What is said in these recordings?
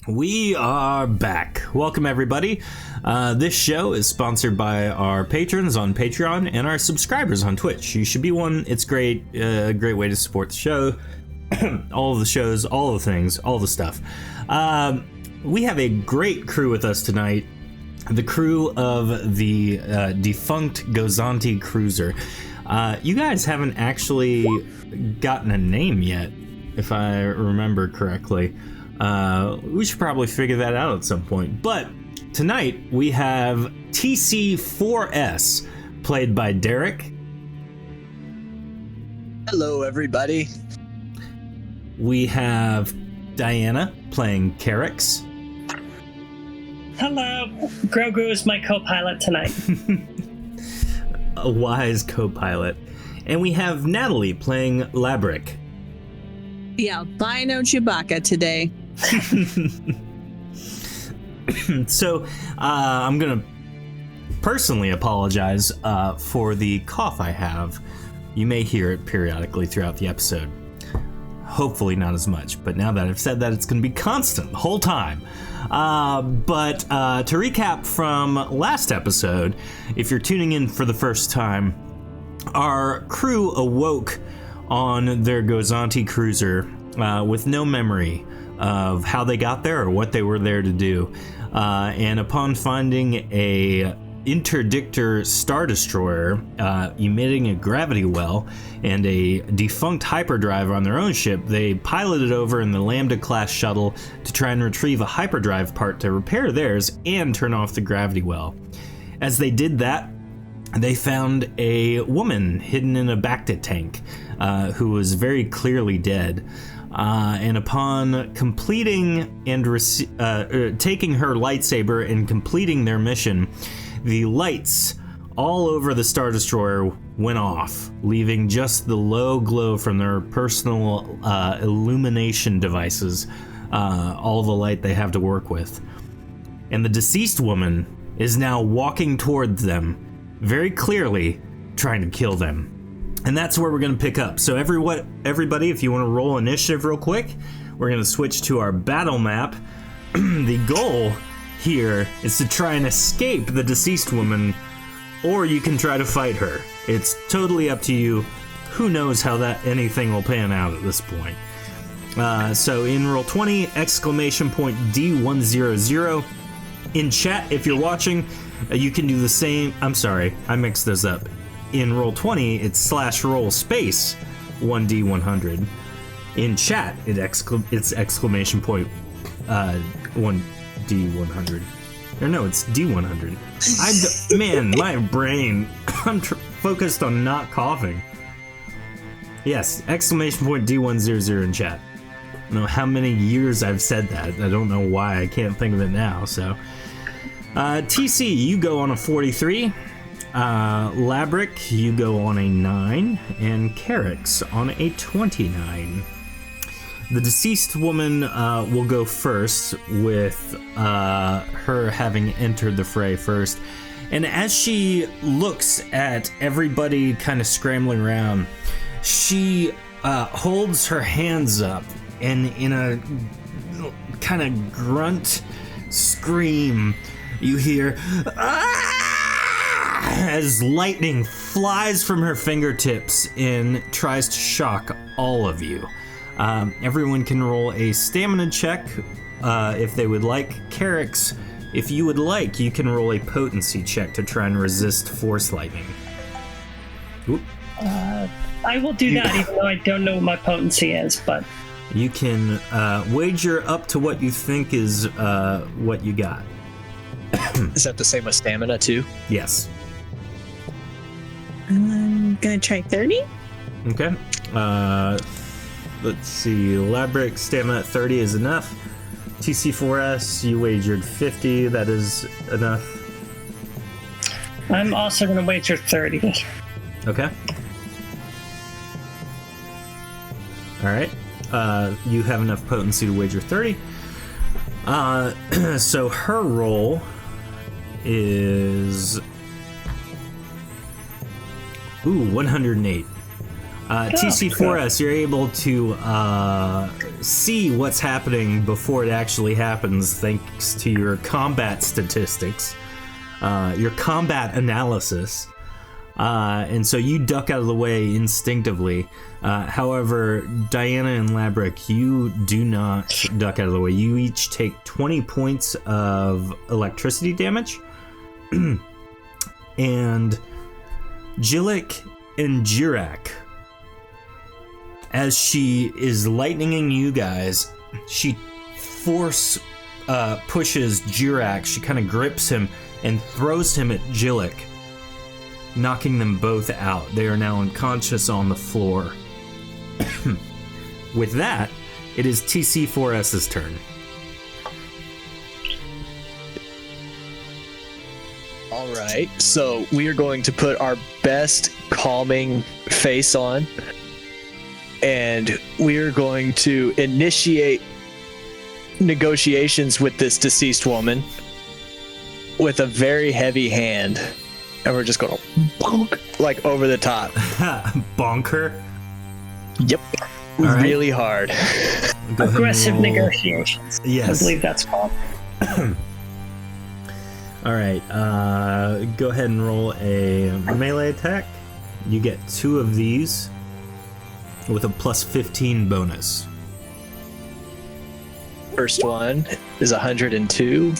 We are back. Welcome, everybody. This show is sponsored by our patrons on Patreon and our subscribers on Twitch. You should be one. It's great. A great way to support the show. All of the shows, all the things, all the stuff. We have a great crew with us tonight. The crew of the defunct Gozanti cruiser. You guys haven't actually gotten a name yet, if I remember correctly. We should probably figure that out at some point. But tonight we have TC4S, played by Derek. Hello, everybody. We have Diana playing Carix. Hello. Grogu is my co-pilot tonight. A wise co-pilot. And we have Natalie playing Labrick. Yeah, Bino Chewbacca today. So, I'm gonna personally apologize for the cough I have. You may hear it periodically throughout the episode. Hopefully not as much, but now that I've said that, it's gonna be constant the whole time. But to recap from last episode, if you're tuning in for the first time, our crew awoke on their Gozanti cruiser with no memory of how they got there or what they were there to do. And upon finding a interdictor star destroyer emitting a gravity well and a defunct hyperdrive on their own ship, they piloted over in the Lambda class shuttle to try and retrieve a hyperdrive part to repair theirs and turn off the gravity well. As they did that, they found a woman hidden in a Bacta tank who was very clearly dead. And upon completing and taking her lightsaber and completing their mission, the lights all over the Star Destroyer went off, leaving just the low glow from their personal illumination devices, all the light they have to work with. And the deceased woman is now walking towards them, very clearly trying to kill them. And that's where we're going to pick up. So everybody, if you want to roll initiative real quick, we're going to switch to our battle map. The goal here is to try and escape the deceased woman, or you can try to fight her. It's totally up to you. Who knows how that anything will pan out at this point. So in Roll20, !D100. In chat, if you're watching, you can do the same. I'm sorry, I mixed those up. In Roll20, it's /roll space 1D100. In chat, it's exclamation point 1D100. Or no, it's D100. Man, my brain. I'm focused on not coughing. Yes, exclamation point D100 in chat. I don't know how many years I've said that. I don't know why. I can't think of it now. So, TC, you go on a 43. Labrick, you go on a 9, and Carix on a 29. The deceased woman will go first, with her having entered the fray first. And as she looks at everybody kind of scrambling around, she holds her hands up, and in a kind of grunt scream, you hear, "Ah!" as lightning flies from her fingertips and tries to shock all of you. Everyone can roll a stamina check if they would like. Carix, if you would like, you can roll a potency check to try and resist force lightning. Oop. I will do that, even though I don't know what my potency is, but... You can wager up to what you think is what you got. Is that the same as stamina, too? Yes. I'm gonna try 30. Okay. Let's see. Labrick stamina at 30 is enough. TC4S, you wagered 50. That is enough. I'm also going to wager 30. Okay. All right. You have enough potency to wager 30. So her roll is 108. TC4S, you're able to see what's happening before it actually happens thanks to your combat statistics, your combat analysis. And so you duck out of the way instinctively. However, Diana and Labrick, you do not duck out of the way. You each take 20 points of electricity damage. And Jillik and Jirak, as she is lightninging you guys, she pushes Jirak. She kind of grips him and throws him at Jillik, knocking them both out. They are now unconscious on the floor. With that, it is TC4S's turn. All right, so we are going to put our best calming face on, and we are going to initiate negotiations with this deceased woman with a very heavy hand, and we're just going to bonk, like over the top. Bonk her? Yep. Right. Really hard. Aggressive negotiations. Yes. I believe that's called. All right, go ahead and roll a melee attack. You get 2 of these with a plus 15 bonus. First one is 102.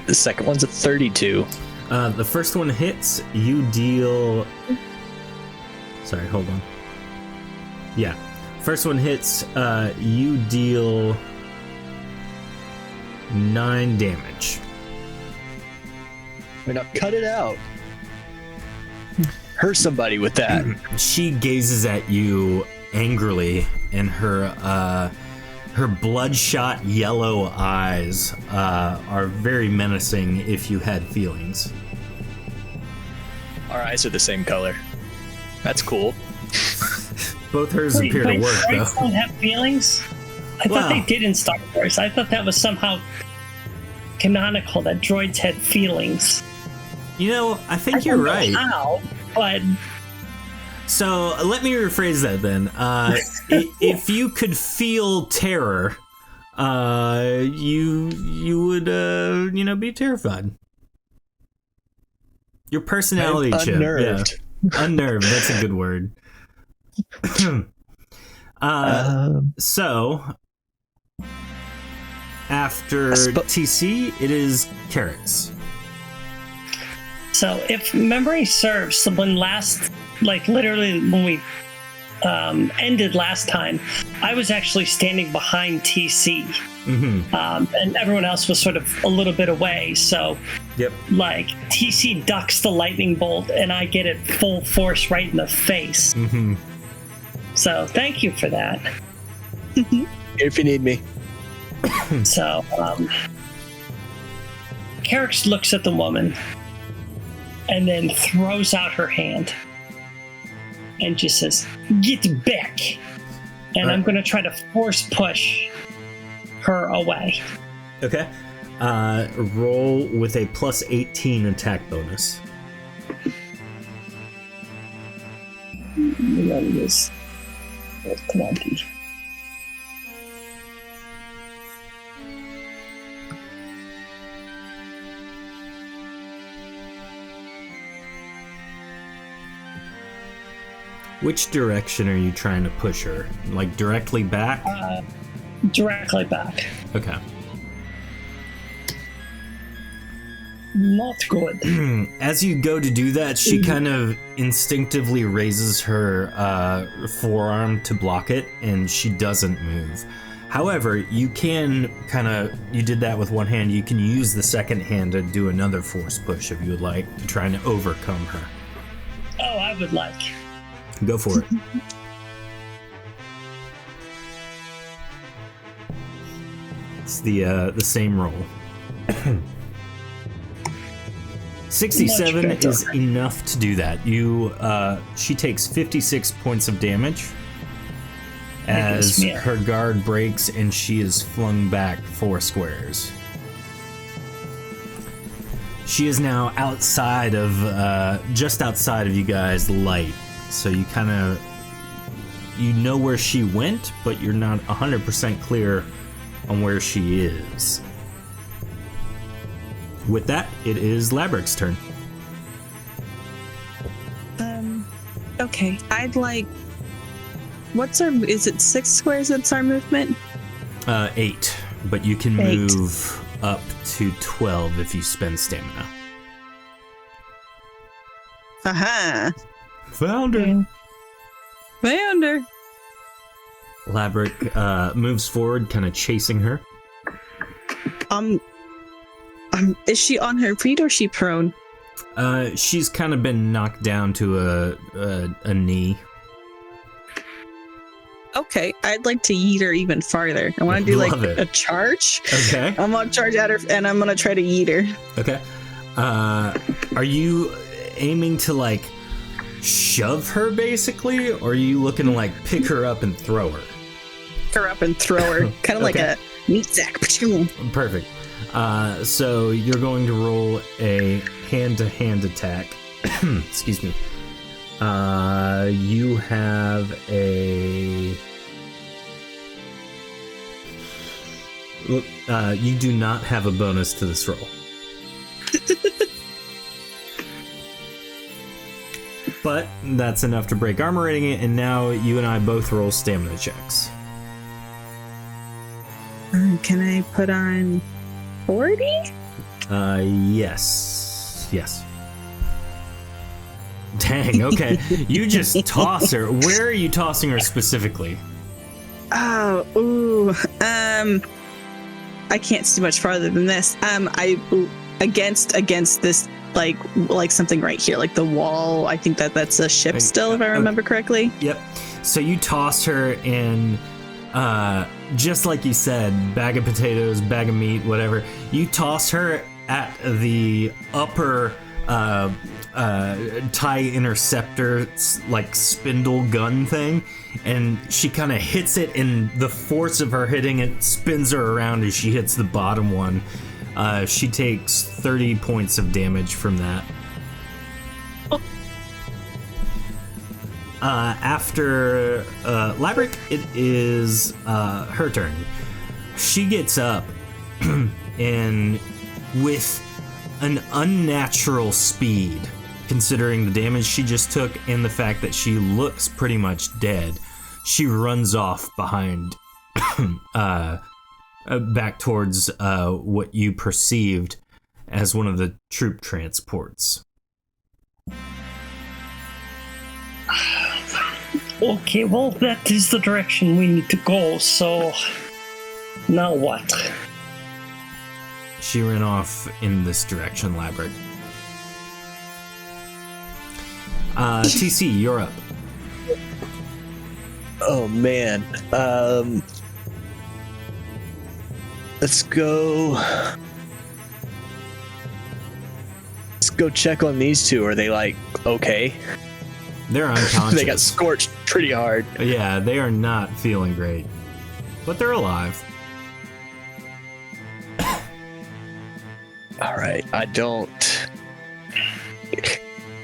The second one's a 32. The first one hits, you deal... Sorry, hold on. Yeah. First one hits, you deal 9 damage. Now cut it out. Hurt somebody with that. She gazes at you angrily, and her bloodshot yellow eyes are very menacing if you had feelings. Our eyes are the same color. That's cool. Both hers appear to work, droids though. don't have feelings? I thought they did in Star Wars. I thought that was somehow canonical, that droids had feelings. You know, I think you're right. How, but... So let me rephrase that then. If you could feel terror, you would be terrified. Your personality chip. Unnerved. Yeah. Unnerved. That's a good word. So after TC, it is Carrots. So if memory serves, when literally when we ended last time, I was actually standing behind TC. Mm-hmm. And everyone else was sort of a little bit away. So yep. TC ducks the lightning bolt and I get it full force right in the face. Mm-hmm. So thank you for that. If you need me. So Carrick looks at the woman and then throws out her hand and just says, "Get back!" And I'm going to try to force push her away. Okay. Roll with a plus 18 attack bonus. That is 20. Which direction are you trying to push her? Like directly back? Directly back. Okay. Not good. As you go to do that, she kind of instinctively raises her forearm to block it, and she doesn't move. However, you can you did that with one hand, you can use the second hand to do another force push if you would like, trying to overcome her. Oh, I would like. Go for it. It's the same roll. 67 is enough to do that. She takes 56 points of damage as her guard breaks and she is flung back 4 squares. She is now outside of, just outside of you guys' light. So you kind of you know where she went, but you're not 100% clear on where she is. With that, it is Labric's turn. Okay, I'd like. What's our? Is it 6 squares? That's our movement. 8, but you can 8. move up to 12 if you spend stamina. Aha! Found her. Found her. Labric moves forward, kind of chasing her. Is she on her feet or is she prone? She's kind of been knocked down to a knee. Okay, I'd like to yeet her even farther. I want to do like a charge. Okay. I'm gonna charge at her and I'm gonna try to yeet her. Okay. Are you aiming to like shove her basically, or are you looking to like pick her up and throw her? Pick her up and throw her, kind of like a meat sack. Perfect. So you're going to roll a hand-to-hand attack. Excuse me. You have a... you do not have a bonus to this roll. But that's enough to break armor rating it, and now you and I both roll stamina checks. Can I put on 40? Yes. Yes. Dang, okay. You just toss her. Where are you tossing her specifically? Oh, ooh. I can't see much farther than this. Against this, like something right here, like the wall. I think that's a ship still, if I remember correctly. Yep. So you toss her in, just like you said, bag of potatoes, bag of meat, whatever. You toss her at the upper TIE interceptor, like spindle gun thing, and she kind of hits it, and the force of her hitting it spins her around as she hits the bottom one. She takes 30 points of damage from that. After Labric, it is her turn. She gets up and with an unnatural speed, considering the damage she just took and the fact that she looks pretty much dead, she runs off behind back towards what you perceived as one of the troop transports. Okay, well, that is the direction we need to go, so now what? She ran off in this direction, Labric. TC, you're up. Oh man. Let's go check on these two. Are they like okay? They're unconscious. They got scorched pretty hard. Yeah, they are not feeling great. But they're alive. All right, I don't.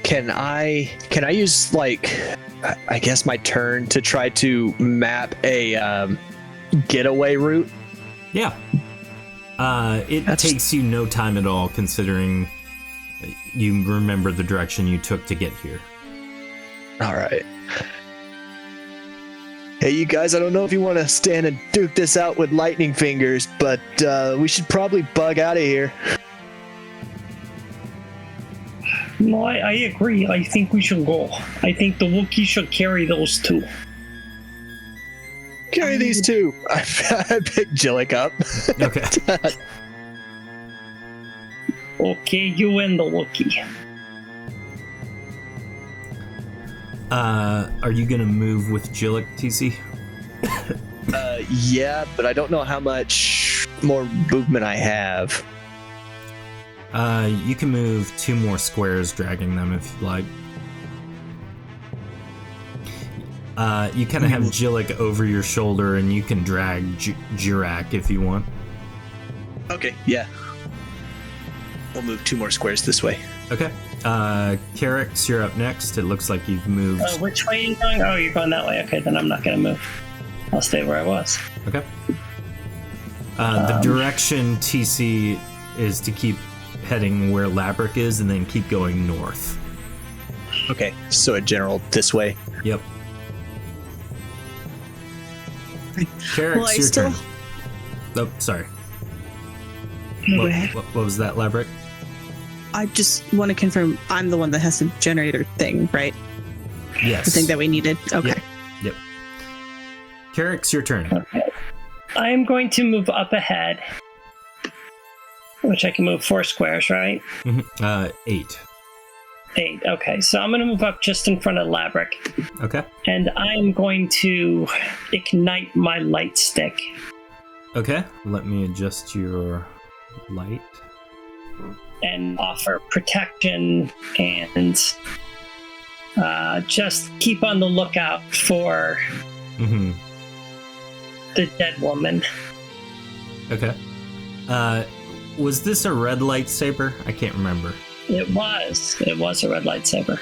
Can I use like I guess my turn to try to map a getaway route? Yeah. It takes you no time at all, considering you remember the direction you took to get here. All right. Hey, you guys, I don't know if you want to stand and duke this out with lightning fingers, but we should probably bug out of here. No, I agree. I think we should go. I think the Wookiee should carry those two. Carry these two. I picked Jillick up. Okay. Okay, you and the Wookiee. Are you gonna move with Jillick, TC? Yeah, but I don't know how much more movement I have. You can move 2 more squares, dragging them if you like. You kind of have Jillick over your shoulder, and you can drag Jirak if you want. Okay, yeah. We'll move 2 more squares this way. Okay. Carrix, you're up next. It looks like you've moved. Which way are you going? Oh, you're going that way. Okay, then I'm not going to move. I'll stay where I was. Okay. The direction TC is to keep heading where Labrick is and then keep going north. Okay, so in general, this way. Yep. Carrix, Well, I your still- turn. Oh, sorry. Go What, ahead. what was that, Labrick? I just want to confirm I'm the one that has the generator thing, right? Yes. The thing that we needed. Okay. Yep. Carrix, your turn. Okay. I'm going to move up ahead, which I can move 4 squares, right? 8. 8. Okay, so I'm going to move up just in front of Labrick, Okay. and I'm going to ignite my light stick. Okay. Let me adjust your light. And offer protection and just keep on the lookout for Mm-hmm. the dead woman. Okay. Was this a red lightsaber? I can't remember. It was a red lightsaber.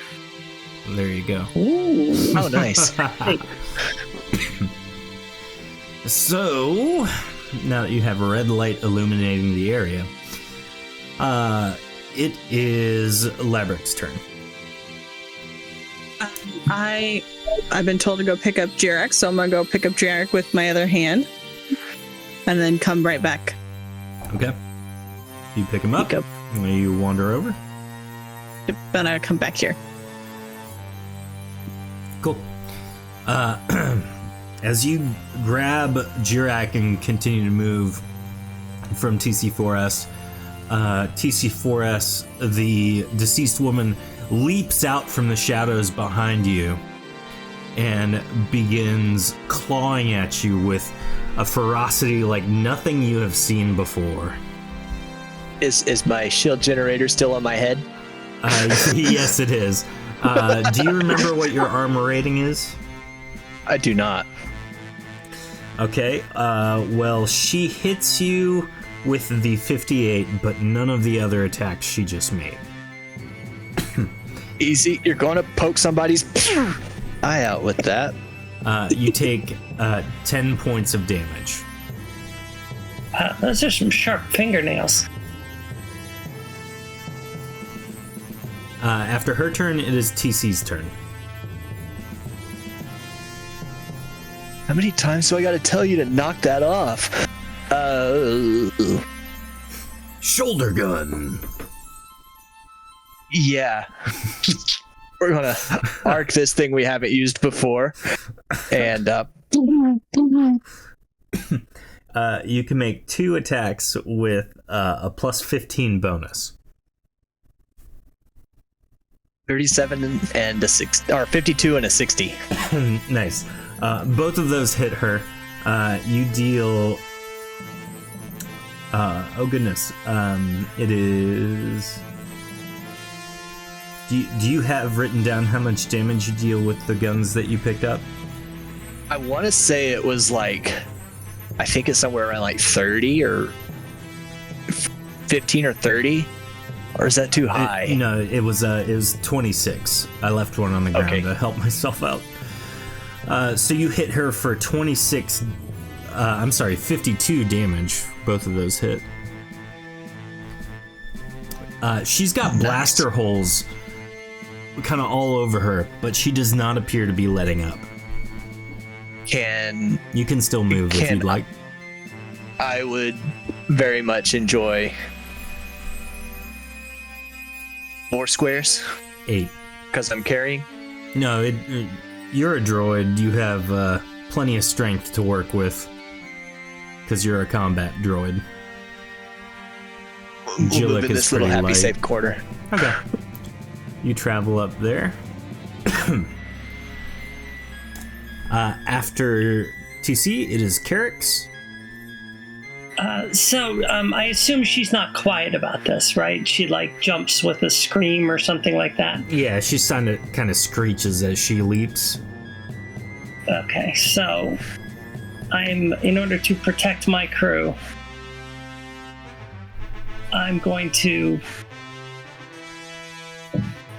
There you go. Ooh. Oh, nice. So, now that you have a red light illuminating the area, it is Labrick's turn. I've been told to go pick up Jarek, so I'm gonna go pick up Jarek with my other hand, and then come right back. Okay. You pick him up. Pick up. You wander over. Then I come back here. Cool. As you grab Jirak and continue to move from TC4S, TC4S, the deceased woman leaps out from the shadows behind you and begins clawing at you with a ferocity like nothing you have seen before. Is my shield generator still on my head? Yes, it is. Do you remember what your armor rating is? I do not. Okay, well, she hits you with the 58, but none of the other attacks she just made. Easy, you're going to poke somebody's eye out with that. You take 10 points of damage. Those are some sharp fingernails. After her turn, it is TC's turn. How many times do I got to tell you to knock that off? Shoulder gun! Yeah. We're going to arc this thing we haven't used before. And You can make 2 attacks with a plus 15 bonus. 37 and a 6, or 52 and a 60. Nice. Both of those hit her. You deal... oh goodness. It is... Do you have written down how much damage you deal with the guns that you picked up? I want to say it was like, I think it's somewhere around like 30 or 15 or 30. Or is that too high? No, it was 26. I left one on the ground to help myself out. So you hit her for 52 damage. Both of those hit. She's got blaster holes kind of all over her, but she does not appear to be letting up. You can still move if you'd like. I would very much enjoy 4 squares. 8. Because I'm carrying? No, you're a droid. You have plenty of strength to work with. Because you're a combat droid. We'll move Jillick in is this little pretty happy light. safe corner. Okay. You travel up there. After TC, it is Carrix. So I assume she's not quiet about this, right? She like jumps with a scream or something like that. Yeah, she kind of screeches as she leaps. Okay, so in order to protect my crew, I'm going to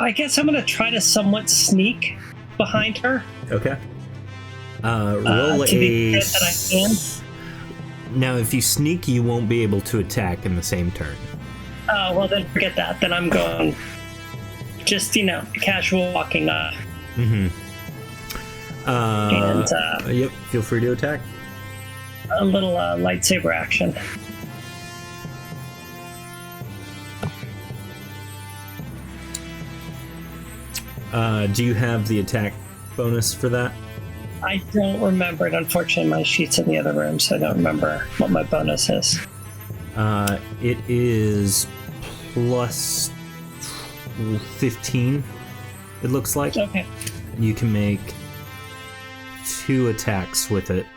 I guess I'm gonna try to somewhat sneak behind her. Okay. Roll to the extent that I can. Now, if you sneak, you won't be able to attack in the same turn. Oh, well, then forget that. Then I'm going just, casual walking up. Mm-hmm. And, yep, feel free to attack. A little lightsaber action. Do you have the attack bonus for that? I don't remember it. Unfortunately, my sheet's in the other room, so I don't remember what my bonus is. It is plus 15, it looks like. Okay. You can make 2 attacks with it.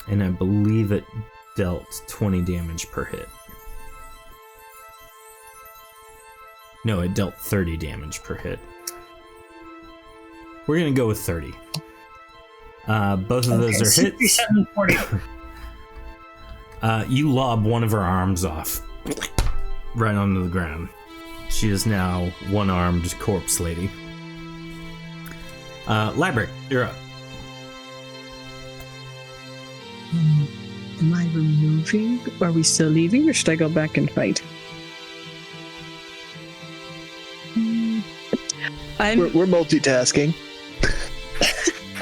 And I believe it dealt 20 damage per hit. No, it dealt 30 damage per hit. We're gonna go with 30. Both of those are hits. 6740. You lob one of her arms off, right onto the ground. She is now one-armed corpse lady. Labrick, you're up. Am I removing? Are we still leaving, or should I go back and fight? We're multitasking.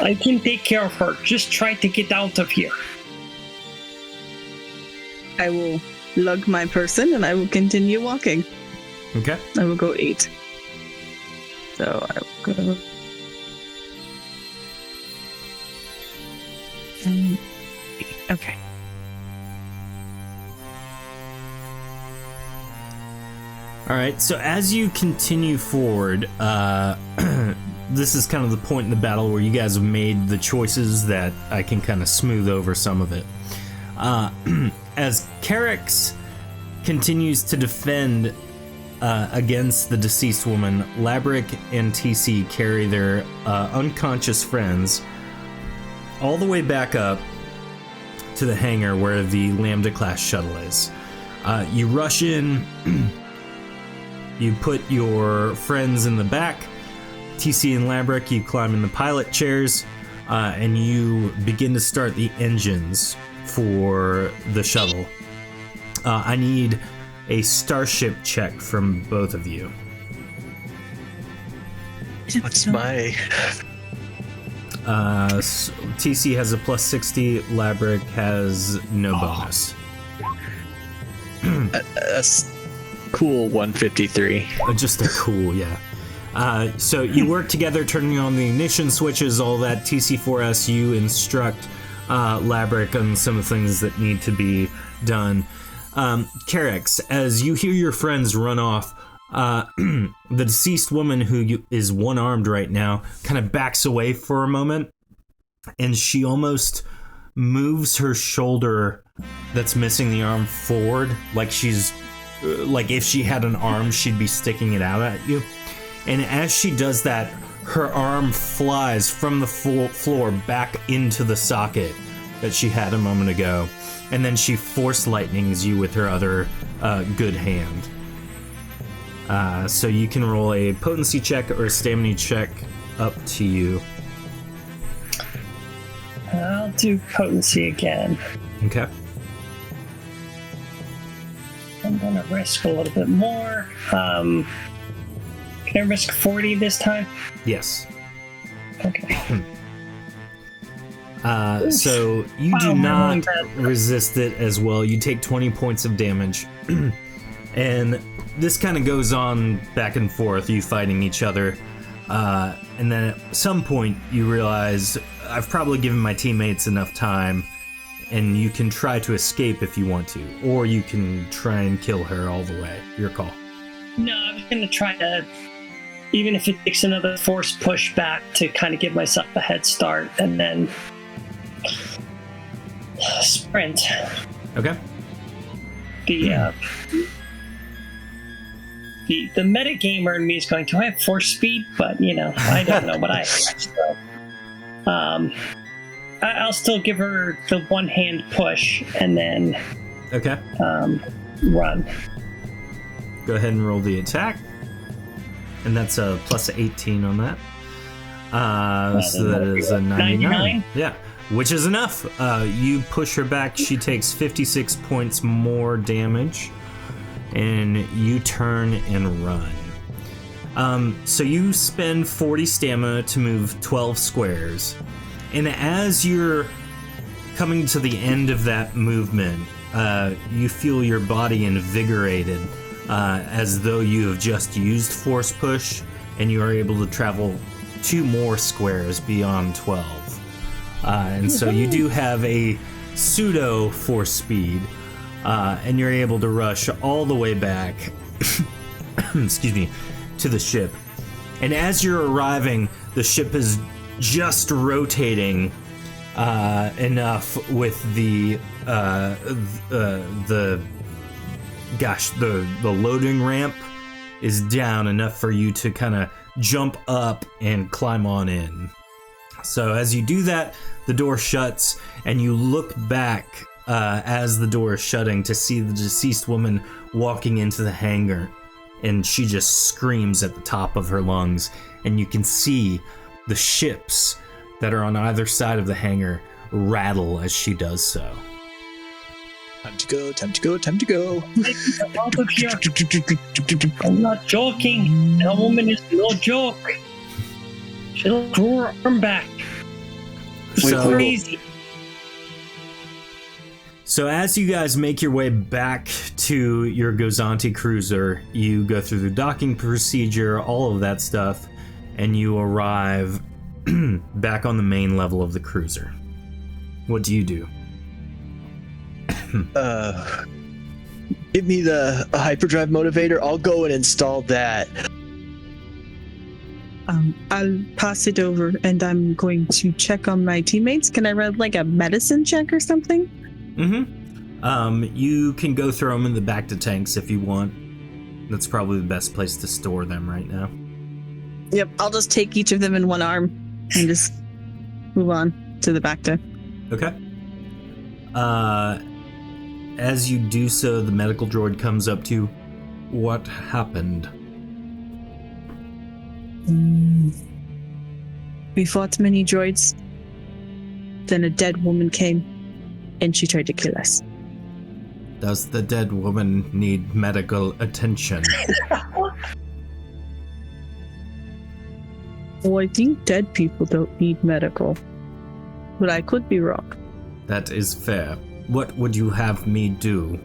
I can take care of her. Just try to get out of here. I will lug my person and I will continue walking. Okay. I will go 8. So I will go. Okay. All right. So as you continue forward, this is kind of the point in the battle where you guys have made the choices that I can kind of smooth over some of it. As Carix continues to defend against the deceased woman, Labrick and TC carry their unconscious friends all the way back up to the hangar where the Lambda-class shuttle is. You rush in, you put your friends in the back, TC and Labrick, you climb in the pilot chairs, and you begin to start the engines for the shuttle. I need a starship check from both of you. What's my... TC has a plus 60, Labrick has no bonus. That's cool, 153. Just a cool, yeah. So you work together, turning on the ignition switches, all that. TC4S, you instruct Labrick on some of the things that need to be done. Carix, as you hear your friends run off, the deceased woman who is one-armed right now kind of backs away for a moment, and she almost moves her shoulder that's missing the arm forward, like she's like if she had an arm, she'd be sticking it out at you. And as she does that, her arm flies from the floor back into the socket that she had a moment ago, and then she force lightnings you with her other good hand. So you can roll a potency check or a stamina check, up to you. I'll do potency again. Okay. I'm gonna risk a little bit more. Can I risk 40 this time? Yes. Okay. So you do not resist it as well. You take 20 points of damage. And this kind of goes on back and forth, you fighting each other. And then at some point you realize I've probably given my teammates enough time, and you can try to escape if you want to, or you can try and kill her all the way. Your call. No, I'm gonna try to, even if it takes another force push back to kind of give myself a head start, and then sprint. Okay. The metagamer in me is going, do I have force speed? But, I don't know what I have. So, I'll still give her the one-hand push and then Okay. run. Go ahead and roll the attack. And that's a plus 18 on that. So that is a 99. Yeah, which is enough. You push her back. She takes 56 points more damage. And you turn and run. So you spend 40 stamina to move 12 squares. And as you're coming to the end of that movement, you feel your body invigorated, as though you have just used force push, and you are able to travel 2 more squares beyond 12. And so you do have a pseudo force speed, and you're able to rush all the way back excuse me, to the ship. And as you're arriving, the ship is just rotating enough with the loading ramp is down enough for you to kind of jump up and climb on in. So as you do that, the door shuts, and you look back as the door is shutting to see the deceased woman walking into the hangar, and she just screams at the top of her lungs, and you can see the ships that are on either side of the hangar rattle as she does so. Time to go, time to go, time to go. Out of here. I'm not joking. That woman is no joke. She'll throw her arm back. So, Crazy. So as you guys make your way back to your Gozanti cruiser, you go through the docking procedure, all of that stuff, and you arrive back on the main level of the cruiser. What do you do? Give me the hyperdrive motivator. I'll go and install that. I'll pass it over, and I'm going to check on my teammates. Can I run like a medicine check or something? You can go throw them in the back to tanks if you want. That's probably the best place to store them right now. Yep, I'll just take each of them in one arm and just move on to the back to. Okay. As you do so, the medical droid comes up to you. What happened? We fought many droids. Then a dead woman came, and she tried to kill us. Does the dead woman need medical attention? Oh, I think dead people don't need medical. But I could be wrong. That is fair. What would you have me do?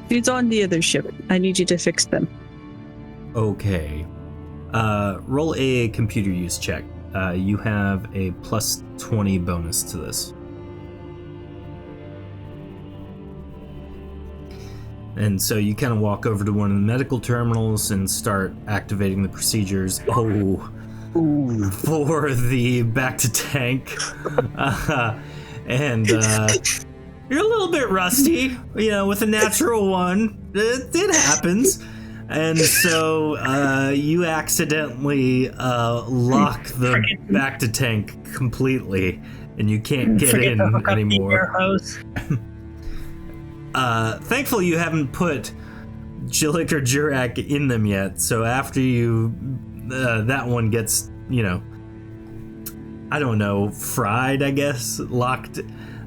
She's on the other ship. I need you to fix them. Okay. Roll a computer use check. You have a plus 20 bonus to this. And so you kind of walk over to one of the medical terminals and start activating the procedures. Oh, for the back to tank. And you're a little bit rusty, with a natural one. It happens. And so you accidentally lock the back to tank completely, and you can't get in anymore. Thankfully, you haven't put Jillik or Jurak in them yet. So after you, that one gets, I don't know, fried, I guess, locked,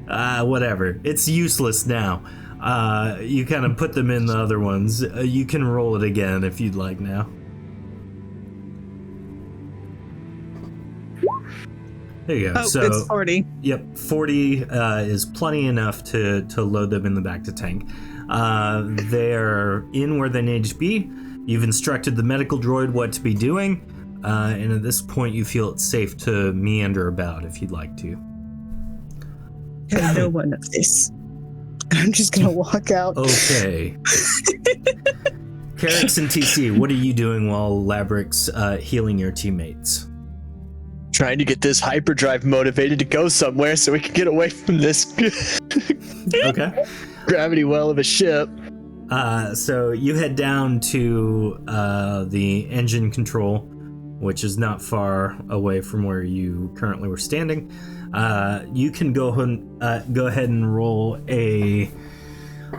whatever. It's useless now. You kind of put them in the other ones. You can roll it again if you'd like now. There you go. Oh, so it's 40. Yep, 40 is plenty enough to load them in the back to tank. They're in where they need to be. You've instructed the medical droid what to be doing, and at this point you feel it's safe to meander about if you'd like to. I know one of this. I'm just gonna walk out. Okay. Carix and TC, what are you doing while Labrix healing your teammates? Trying to get this hyperdrive motivated to go somewhere so we can get away from this Okay. gravity well of a ship. So you head down to the engine control, which is not far away from where you currently were standing. You can go ahead and roll a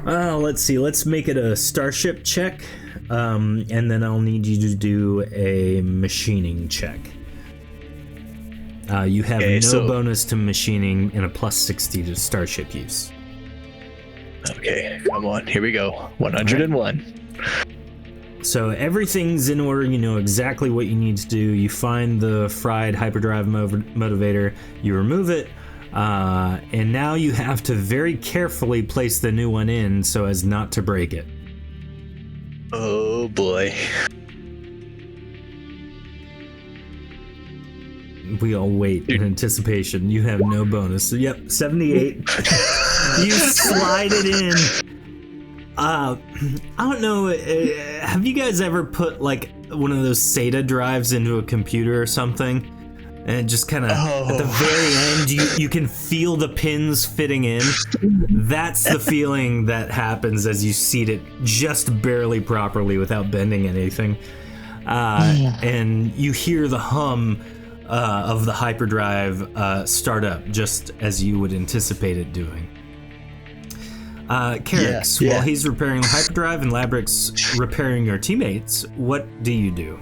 Let's see. Let's make it a starship check, and then I'll need you to do a machining check. You have bonus to machining and a plus 60 to starship use. Okay, come on. Here we go. 101. So everything's in order. You know exactly what you need to do. You find the fried hyperdrive motivator. You remove it. And now you have to very carefully place the new one in so as not to break it. Oh boy. We all wait in anticipation. You have no bonus. Yep, 78. You slide it in. I don't know. Have you guys ever put like one of those SATA drives into a computer or something? And it just kind of, at the very end, you can feel the pins fitting in. That's the feeling that happens as you seat it just barely properly without bending anything. And you hear the hum of the hyperdrive start up, just as you would anticipate it doing. Carix, while he's repairing the hyperdrive and Labrix repairing your teammates, what do you do?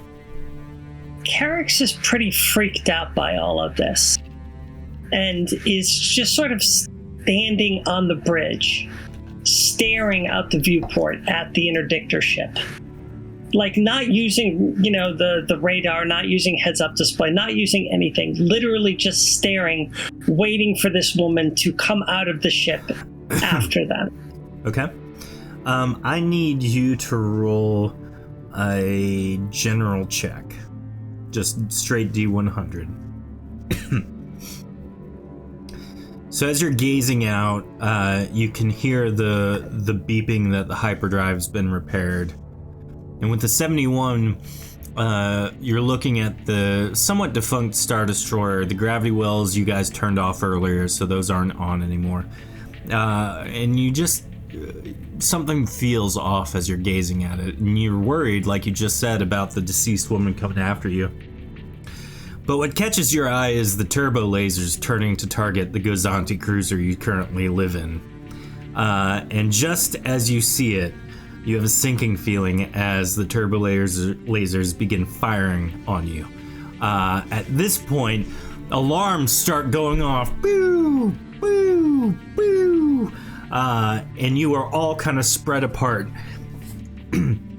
Carix is pretty freaked out by all of this and is just sort of standing on the bridge, staring out the viewport at the interdictor ship. Like not using, the radar, not using heads-up display, not using anything, literally just staring, waiting for this woman to come out of the ship after them. Okay. I need you to roll a general check. Just straight D100. So as you're gazing out, you can hear the beeping that the hyperdrive's been repaired. And with the 71, you're looking at the somewhat defunct Star Destroyer. The gravity wells you guys turned off earlier, so those aren't on anymore. And you just... something feels off as you're gazing at it, and you're worried, like you just said, about the deceased woman coming after you. But what catches your eye is the turbo lasers turning to target the Gozanti cruiser you currently live in. And just as you see it, you have a sinking feeling as the turbo lasers begin firing on you. At this point, alarms start going off. Boo! Boo! Boo! And you are all kind of spread apart.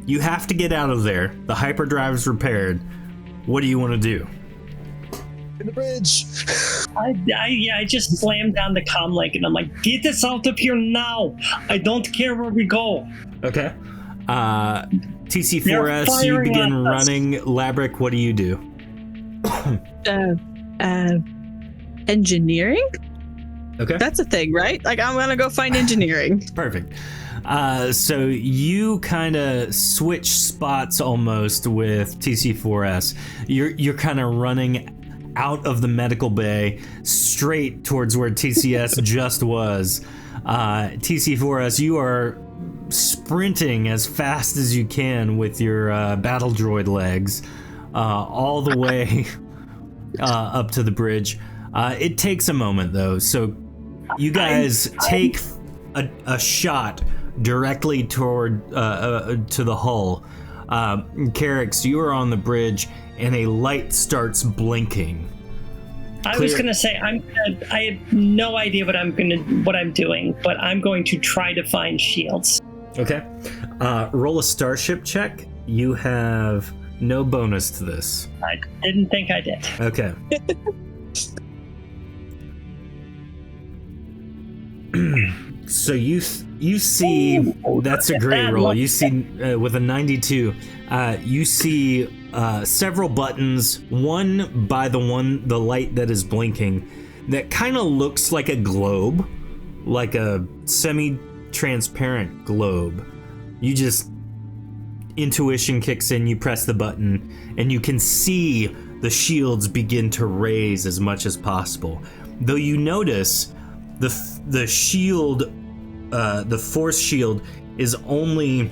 You have to get out of there. The hyperdrive's repaired. What do you want to do? In the bridge. I just slammed down the comm link and I'm like, get us out of here now. I don't care where we go. Okay. TC4S, you begin running. Labrick, what do you do? Engineering? Okay. That's a thing, right? Like, I'm gonna go find engineering. Perfect. So you kind of switch spots almost with TC4S. You're kind of running out of the medical bay straight towards where TCS just was. TC4S, you are sprinting as fast as you can with your battle droid legs all the way up to the bridge. It takes a moment though, so you guys take a shot directly toward to the hull. Carix, you are on the bridge and a light starts blinking. I was gonna say I have no idea what I'm doing, but I'm going to try to find shields. Okay. Roll a starship check. You have no bonus to this. I didn't think I did. Okay. So you see, that's a great roll. You see with a 92, you see several buttons. One by the light that is blinking, that kind of looks like a globe, like a semi-transparent globe. You just, intuition kicks in. You press the button, and you can see the shields begin to raise as much as possible. Though you notice the shield. The force shield is only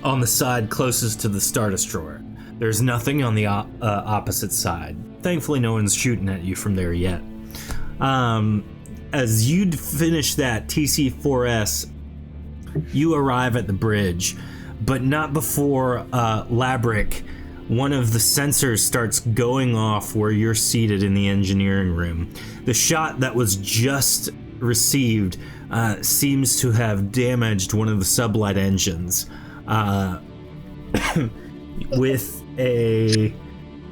on the side closest to the Star Destroyer. There's nothing on the opposite side. Thankfully, no one's shooting at you from there yet. As you'd finish that, TC4S, You arrive at the bridge, but not before Labrick. One of the sensors starts going off where you're seated in the engineering room. The shot that was just received seems to have damaged one of the sublight engines. With a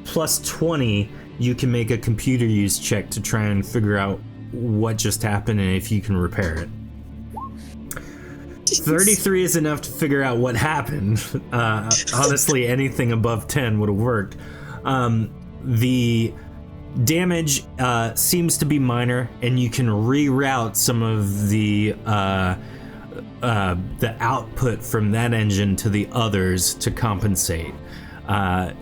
plus 20, you can make a computer use check to try and figure out what just happened and if you can repair it. 33 is enough to figure out what happened. Honestly, anything above 10 would have worked. The damage seems to be minor, and you can reroute some of the output from that engine to the others to compensate.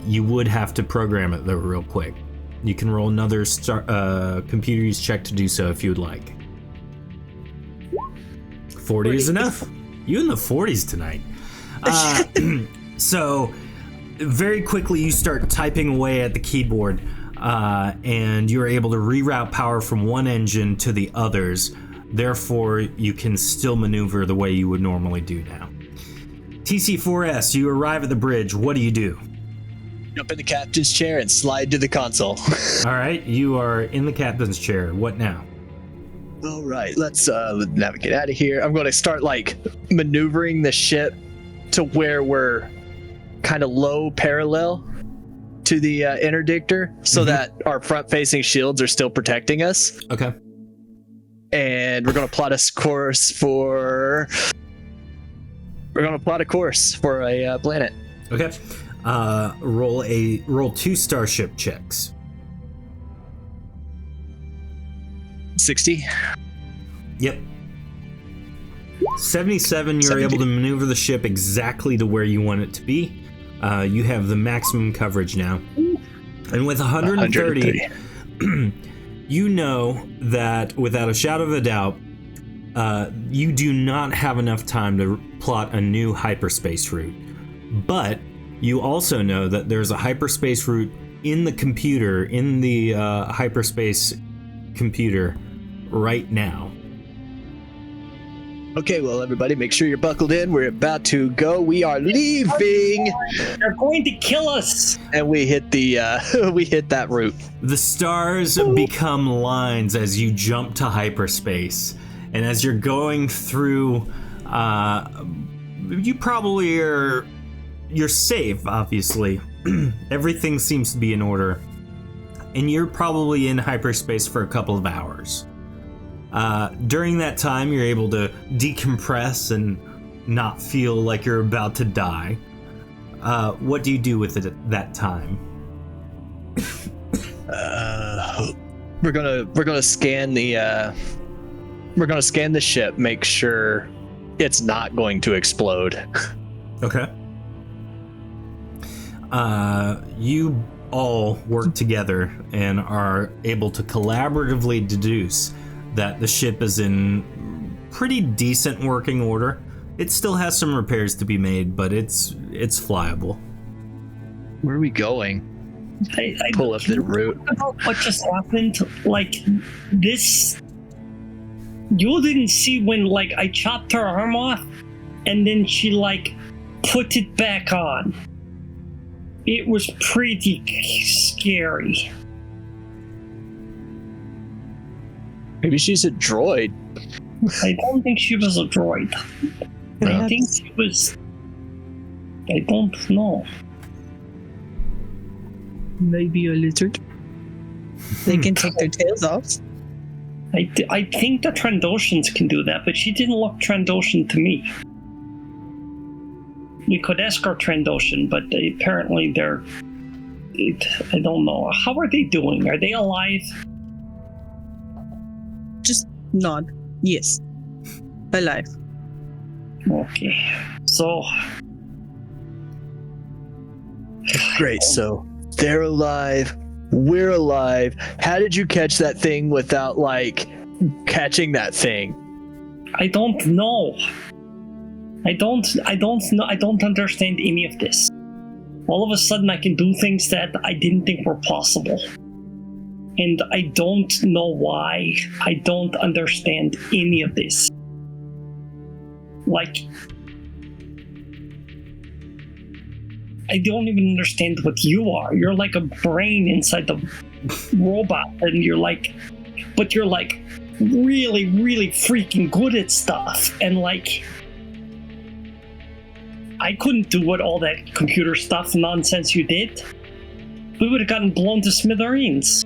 You would have to program it though real quick. You can roll another computer use check to do so if you would like. 40 is enough. You in the 40s tonight. So very quickly you start typing away at the keyboard, and you're able to reroute power from one engine to the others. Therefore, you can still maneuver the way you would normally do now. TC4S, you arrive at the bridge. What do you do? Jump in the captain's chair and slide to the console. All right, you are in the captain's chair. What now? All right, let's navigate out of here. I'm going to start maneuvering the ship to where we're kind of low parallel to the interdictor, so that our front-facing shields are still protecting us. Okay. And we're going to plot a course for a planet. Okay. Roll 2 starship checks. 60. Yep. 77, you're 70. able to maneuver the ship exactly to where you want it to be. You have the maximum coverage now. And with 130, you know that without a shadow of a doubt, you do not have enough time to plot a new hyperspace route. But you also know that there's a hyperspace route in the computer, in the hyperspace computer right now. Okay, well, everybody, make sure you're buckled in. We're about to go. We are leaving. They're going to kill us. And we hit the we hit that route. The stars become lines as you jump to hyperspace, and as you're going through, you probably you're safe. Obviously, everything seems to be in order, and you're probably in hyperspace for a couple of hours. During that time, you're able to decompress and not feel like you're about to die. What do you do with it at that time? We're gonna scan the ship, make sure it's not going to explode. Okay. You all work together and are able to collaboratively deduce that the ship is in pretty decent working order. It still has some repairs to be made, but it's flyable. Where are we going? I Pull up the route. About what just happened? This, you didn't see when I chopped her arm off, and then she put it back on. It was pretty scary. Maybe she's a droid. I don't think she was a droid. I think she was... I don't know. Maybe a lizard. They can take their tails off. I think the Trandoshans can do that, but she didn't look Trandoshan to me. We could ask our Trandoshan, but apparently they're... I don't know. How are they doing? Are they alive? Just nod. Yes. Alive. Okay. So... Great, so they're alive, we're alive. How did you catch that thing without, catching that thing? I don't know. I don't know. I don't understand any of this. All of a sudden, I can do things that I didn't think were possible. And I don't know why. I don't understand any of this. Like, I don't even understand what you are. You're like a brain inside the robot, and you're like really, really freaking good at stuff. And like, I couldn't do what all that computer stuff nonsense you did. We would have gotten blown to smithereens.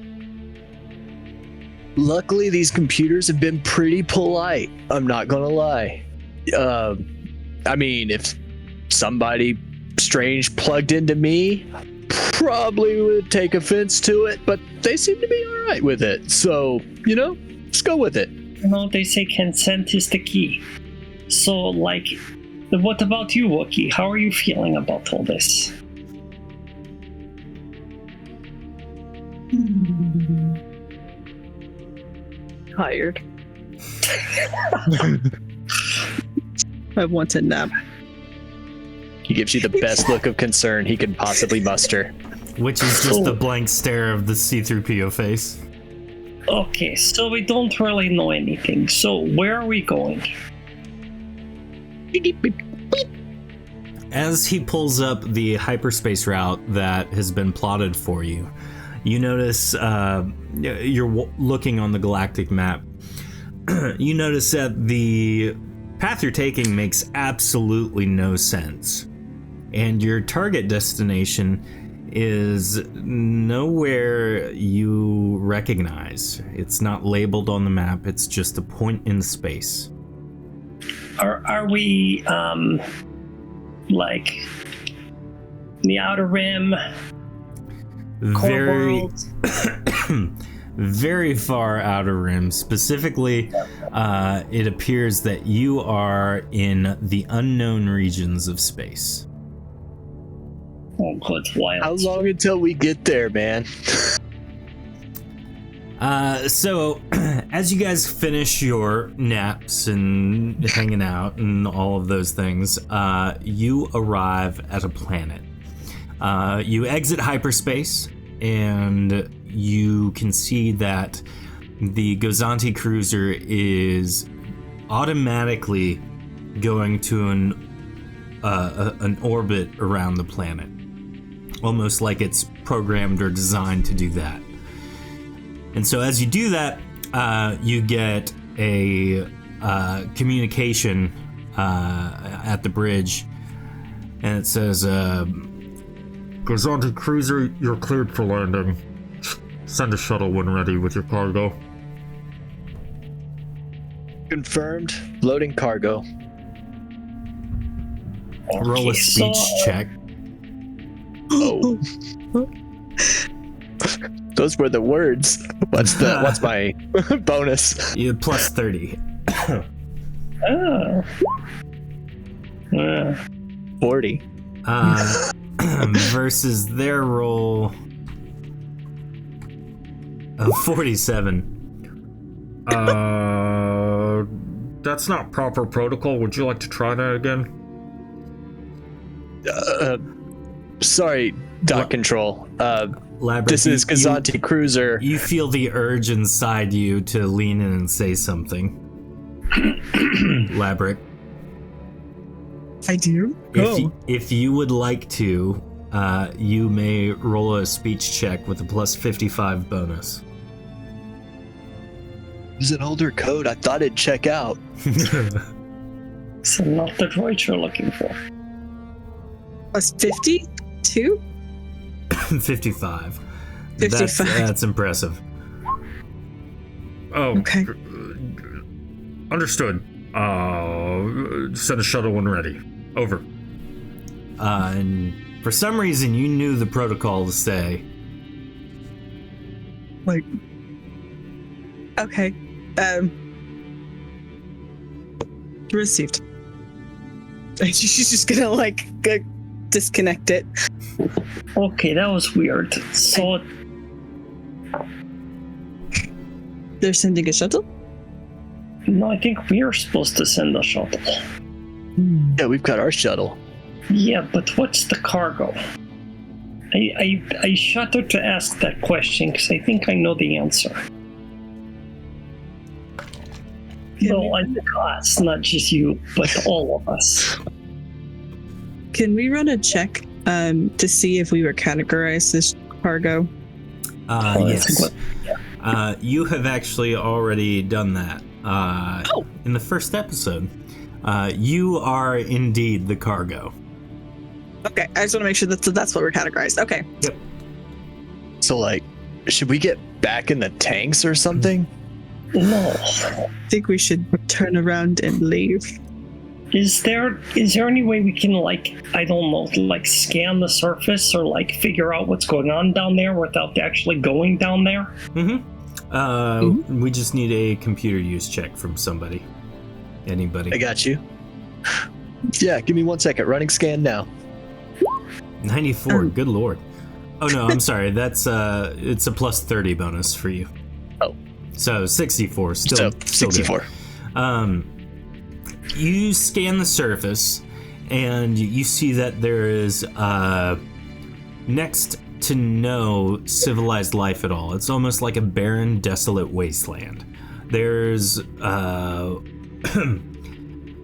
Luckily, these computers have been pretty polite. I'm not gonna lie. I mean, if somebody strange plugged into me, probably would take offense to it, but they seem to be all right with it. So, just go with it. They say consent is the key. So, like, what about you, Wookie? How are you feeling about all this? Tired. I want a nap. He gives you the best look of concern he could possibly muster. Which is just the blank stare of the C-3PO face. Okay, so we don't really know anything. So where are we going? As he pulls up the hyperspace route that has been plotted for you, you notice, you're looking on the galactic map, you notice that the path you're taking makes absolutely no sense. And your target destination is nowhere you recognize. It's not labeled on the map, it's just a point in space. Are we, like, the Outer Rim? Very, very far outer rim. Specifically, it appears that you are in the unknown regions of space. Oh, good. Wild. How long until we get there, man? So, as you guys finish your naps and hanging out and all of those things, you arrive at a planet. You exit hyperspace, and you can see that the Gozanti cruiser is automatically going to an orbit around the planet, almost like it's programmed or designed to do that. And so as you do that, you get a communication at the bridge, and it says, Gozanti cruiser, you're cleared for landing. Send a shuttle when ready with your cargo. Confirmed. Loading cargo. Roll a speech check. Oh. Those were the words. What's my bonus? You have plus 30. Oh. 40. Versus their roll of 47. That's not proper protocol. Would you like to try that again? Sorry, Dock Control. Labyrinth, this is Gozanti Cruiser. You feel the urge inside you to lean in and say something. Labyrinth. I do? If you would like to, you may roll a speech check with a plus 55 bonus. Is it older code? I thought it'd check out. So not the droid you're looking for. Plus 52? 55. 55. That's impressive. Oh, okay. Understood. Send a shuttle when ready. Over. And for some reason, you knew the protocol to say. Like. Okay. Received. She's just gonna disconnect it. Okay, that was weird. So they're sending a shuttle? No, I think we're supposed to send a shuttle. Yeah, we've got our shuttle. Yeah, but what's the cargo? I shudder to ask that question because I think I know the answer. No, I think us, not just you, but all of us. Can we run a check to see if we were categorized as cargo? Yes. You have actually already done that in the first episode. You are indeed the cargo. Okay, I just want to make sure that's what we're categorized. Okay. Yep. So, like, should we get back in the tanks or something? No. I think we should turn around and leave. Is there any way we can, like, I don't know, like scan the surface or like figure out what's going on down there without actually going down there? We just need a computer use check from somebody. Anybody. I got you. Yeah, give me 1 second. Running scan now. 94, good lord. Oh no, I'm sorry. That's it's a plus 30 bonus for you. Oh. So 64, still 64. Good. You scan the surface and you see that there is next to no civilized life at all. It's almost like a barren, desolate wasteland. There's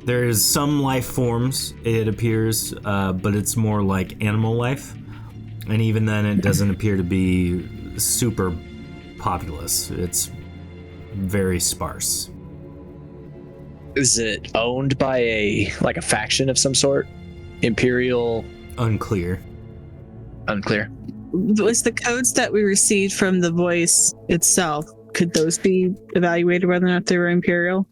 there's some life forms, it appears, but it's more like animal life. And even then, it doesn't appear to be super populous. It's very sparse. Is it owned by a faction of some sort? Imperial? Unclear. Unclear. Was the codes that we received from the voice itself, could those be evaluated whether or not they were Imperial?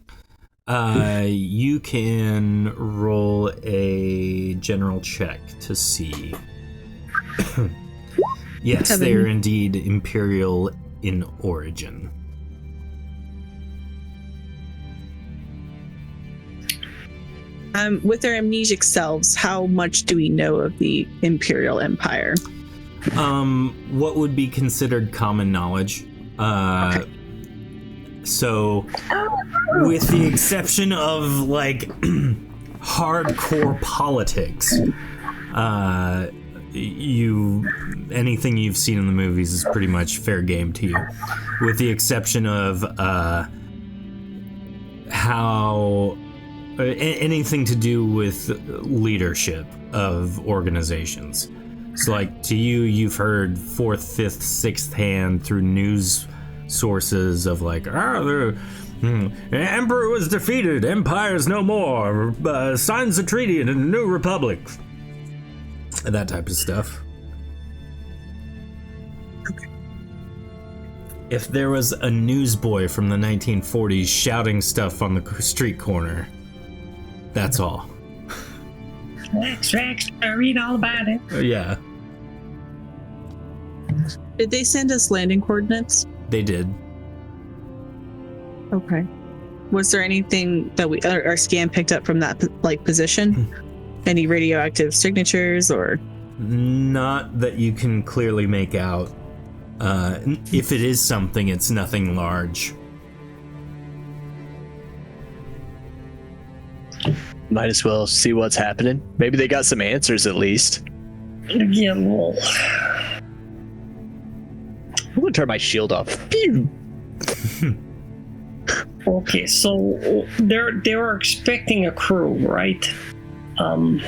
You can roll a general check to see. Yes, Kevin. they are indeed Imperial in origin. With their amnesic selves, how much do we know of the Imperial Empire? What would be considered common knowledge? Okay. So, with the exception of like hardcore politics, anything you've seen in the movies is pretty much fair game to you, with the exception of how anything to do with leadership of organizations. So, like, to you, you've heard fourth, fifth, sixth hand through news sources of like, the emperor was defeated, empire's no more, signs a treaty in a new republic, that type of stuff. Okay. If there was a newsboy from the 1940s shouting stuff on the street corner, that's all. Rex, I read all about it. Yeah, Did they send us landing coordinates? they did. Okay. Was there anything that our scan picked up from that position? Any radioactive signatures or? Not that you can clearly make out. If it is something, it's nothing large. Might as well see what's happening. Maybe they got some answers at least. Yeah, well, I'm gonna turn my shield off. Phew. okay, so they were expecting a crew, right? And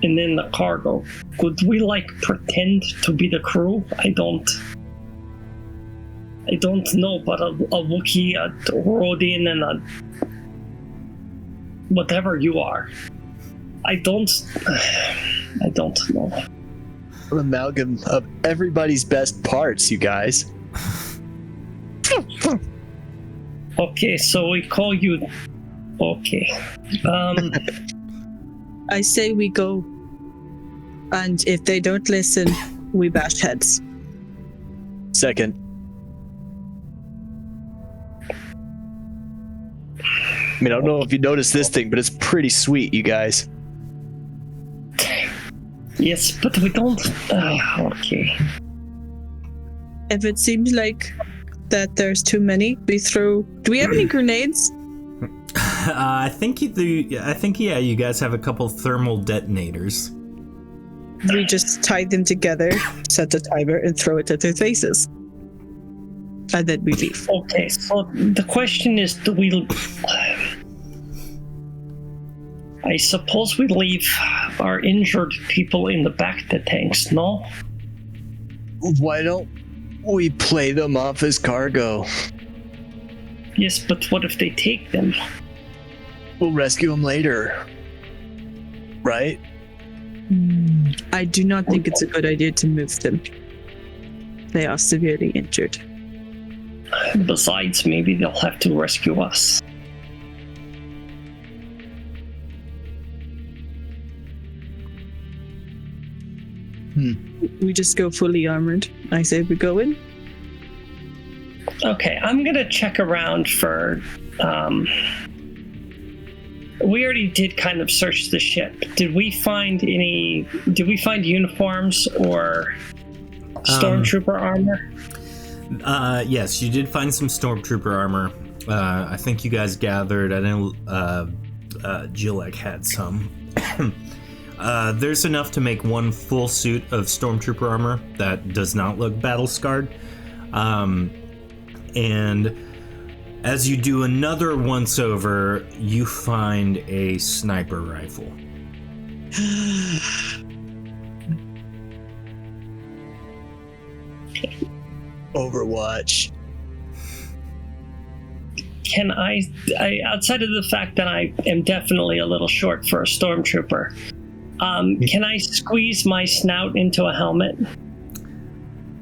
then the cargo. Could we like pretend to be the crew? I don't know, but a Wookiee, a Rodian, and a whatever you are. I don't know. An amalgam of everybody's best parts, you guys. Okay, so we call you. Okay. I say we go, and if they don't listen, we bash heads. Second. I mean, I don't know if you noticed this thing, but it's pretty sweet, you guys. Yes, but we don't. Okay. If it seems like that there's too many, we throw. Do we have any grenades? I think yeah, you guys have a couple thermal detonators. We just tie them together, set a timer, and throw it at their faces. And then we leave. Okay, so the question is, do we I suppose we leave our injured people in the back of the tanks, no? Why don't we play them off as cargo? Yes, but what if they take them? We'll rescue them later. Right? I do not think it's a good idea to move them. They are severely injured. Besides, maybe they'll have to rescue us. We just go fully armored. I say we go in. Okay, I'm gonna check around for. We already did kind of search the ship. Did we find uniforms or stormtrooper armor? Yes, you did find some stormtrooper armor. I think you guys gathered. I know Jilek had some. There's enough to make one full suit of stormtrooper armor that does not look battle scarred. And as you do another once over, you find a sniper rifle. Overwatch. Can I, outside of the fact that I am definitely a little short for a stormtrooper, can I squeeze my snout into a helmet?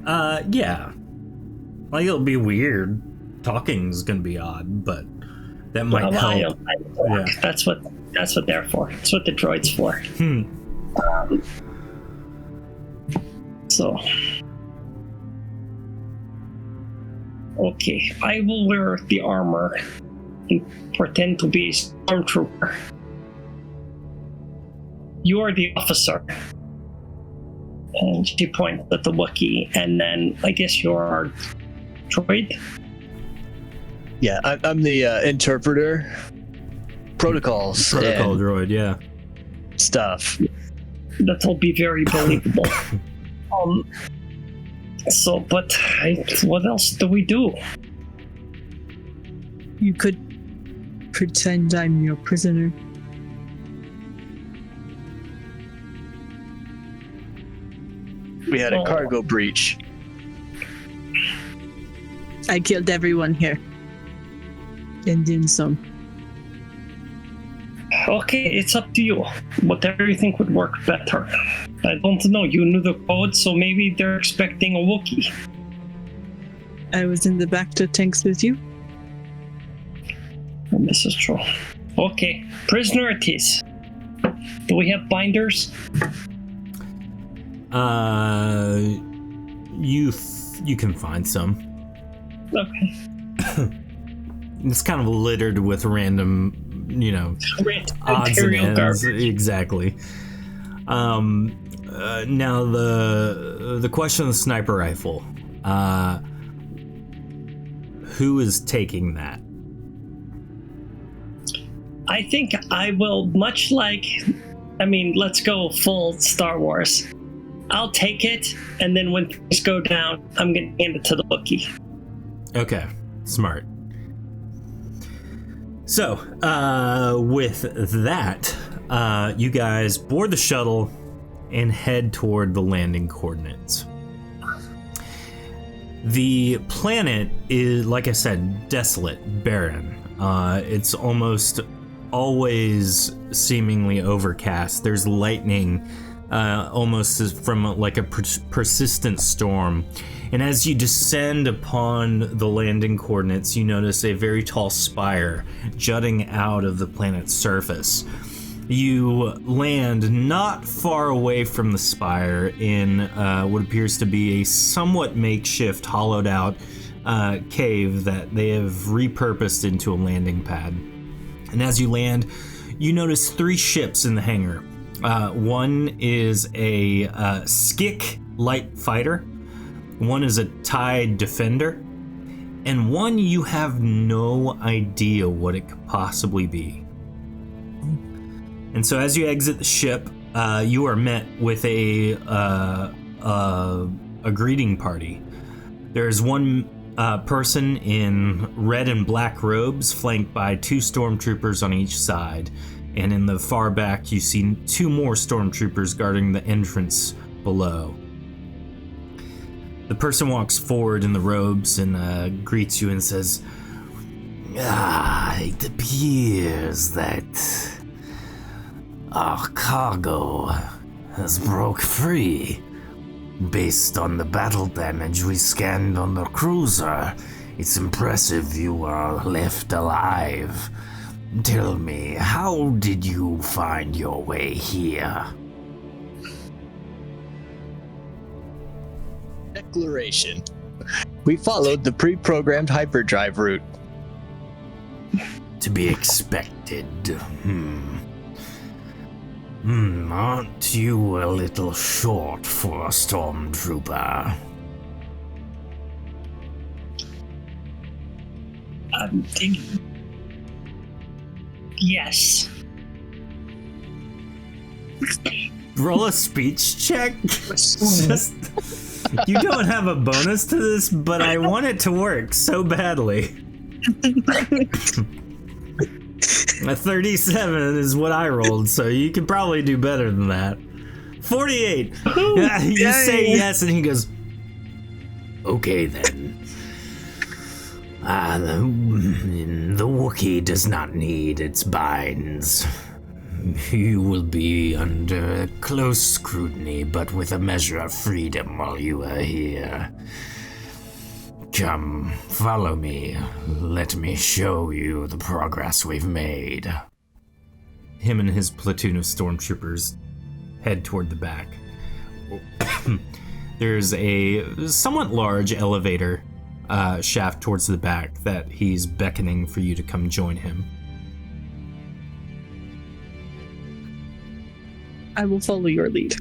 Yeah. Like, it'll be weird. Talking's gonna be odd, but that might help. Yeah. That's what they're for. That's what the droid's for. So, okay, I will wear the armor and pretend to be a stormtrooper. You are the officer. And she points at the Wookiee, and then I guess you're our droid? Yeah, I'm the interpreter. Protocol droid, yeah. Stuff. That'll be very believable. So, but what else do we do? You could pretend I'm your prisoner. We had a cargo breach. I killed everyone here. And then some. Okay, it's up to you. Whatever you think would work better. I don't know. You knew the code, so maybe they're expecting a Wookiee. I was in the back to tanks with you. This is true. Okay, prisoner it is. Do we have binders? You can find some. Okay. It's kind of littered with random, odds and ends. Garbage. Exactly. Now the question of the sniper rifle. Who is taking that? I think I will, let's go full Star Wars. I'll take it, and then when things go down, I'm going to hand it to the Wookiee. Okay, smart. So, with that, you guys board the shuttle and head toward the landing coordinates. The planet is, like I said, desolate, barren. It's almost always seemingly overcast. There's lightning, almost from a persistent storm. And as you descend upon the landing coordinates, you notice a very tall spire jutting out of the planet's surface. You land not far away from the spire in what appears to be a somewhat makeshift, hollowed out cave that they have repurposed into a landing pad. And as you land, you notice 3 ships in the hangar. One is a Skik light fighter. One is a TIE Defender, and one you have no idea what it could possibly be. And so as you exit the ship, you are met with a greeting party. There's one person in red and black robes, flanked by 2 stormtroopers on each side. And in the far back, you see 2 more stormtroopers guarding the entrance below. The person walks forward in the robes and greets you and says, it appears that our cargo has broke free. Based on the battle damage we scanned on the cruiser, it's impressive you are left alive. Tell me, how did you find your way here? Declaration. We followed the pre-programmed hyperdrive route. To be expected. Aren't you a little short for a stormtrooper? Yes. Roll a speech check. Just, you don't have a bonus to this, but I want it to work so badly. A 37 is what I rolled, so you could probably do better than that. 48. You say yes, and he goes, okay then. The Wookiee does not need its binds. You will be under close scrutiny, but with a measure of freedom while you are here. Come, follow me. Let me show you the progress we've made. Him and his platoon of stormtroopers head toward the back. There's a somewhat large elevator shaft towards the back that he's beckoning for you to come join him. I will follow your lead.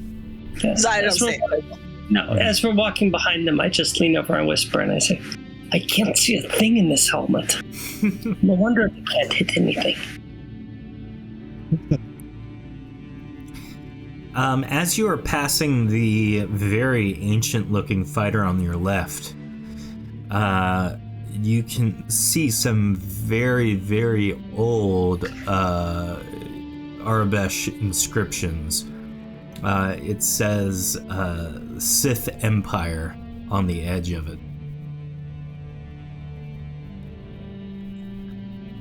Yes. I don't say it. No, as we're walking behind them, I just lean over and whisper and I say, I can't see a thing in this helmet. No wonder I can't hit anything. As you are passing the very ancient-looking fighter on your left, you can see some very, very old Arabesh inscriptions. It says Sith Empire on the edge of it.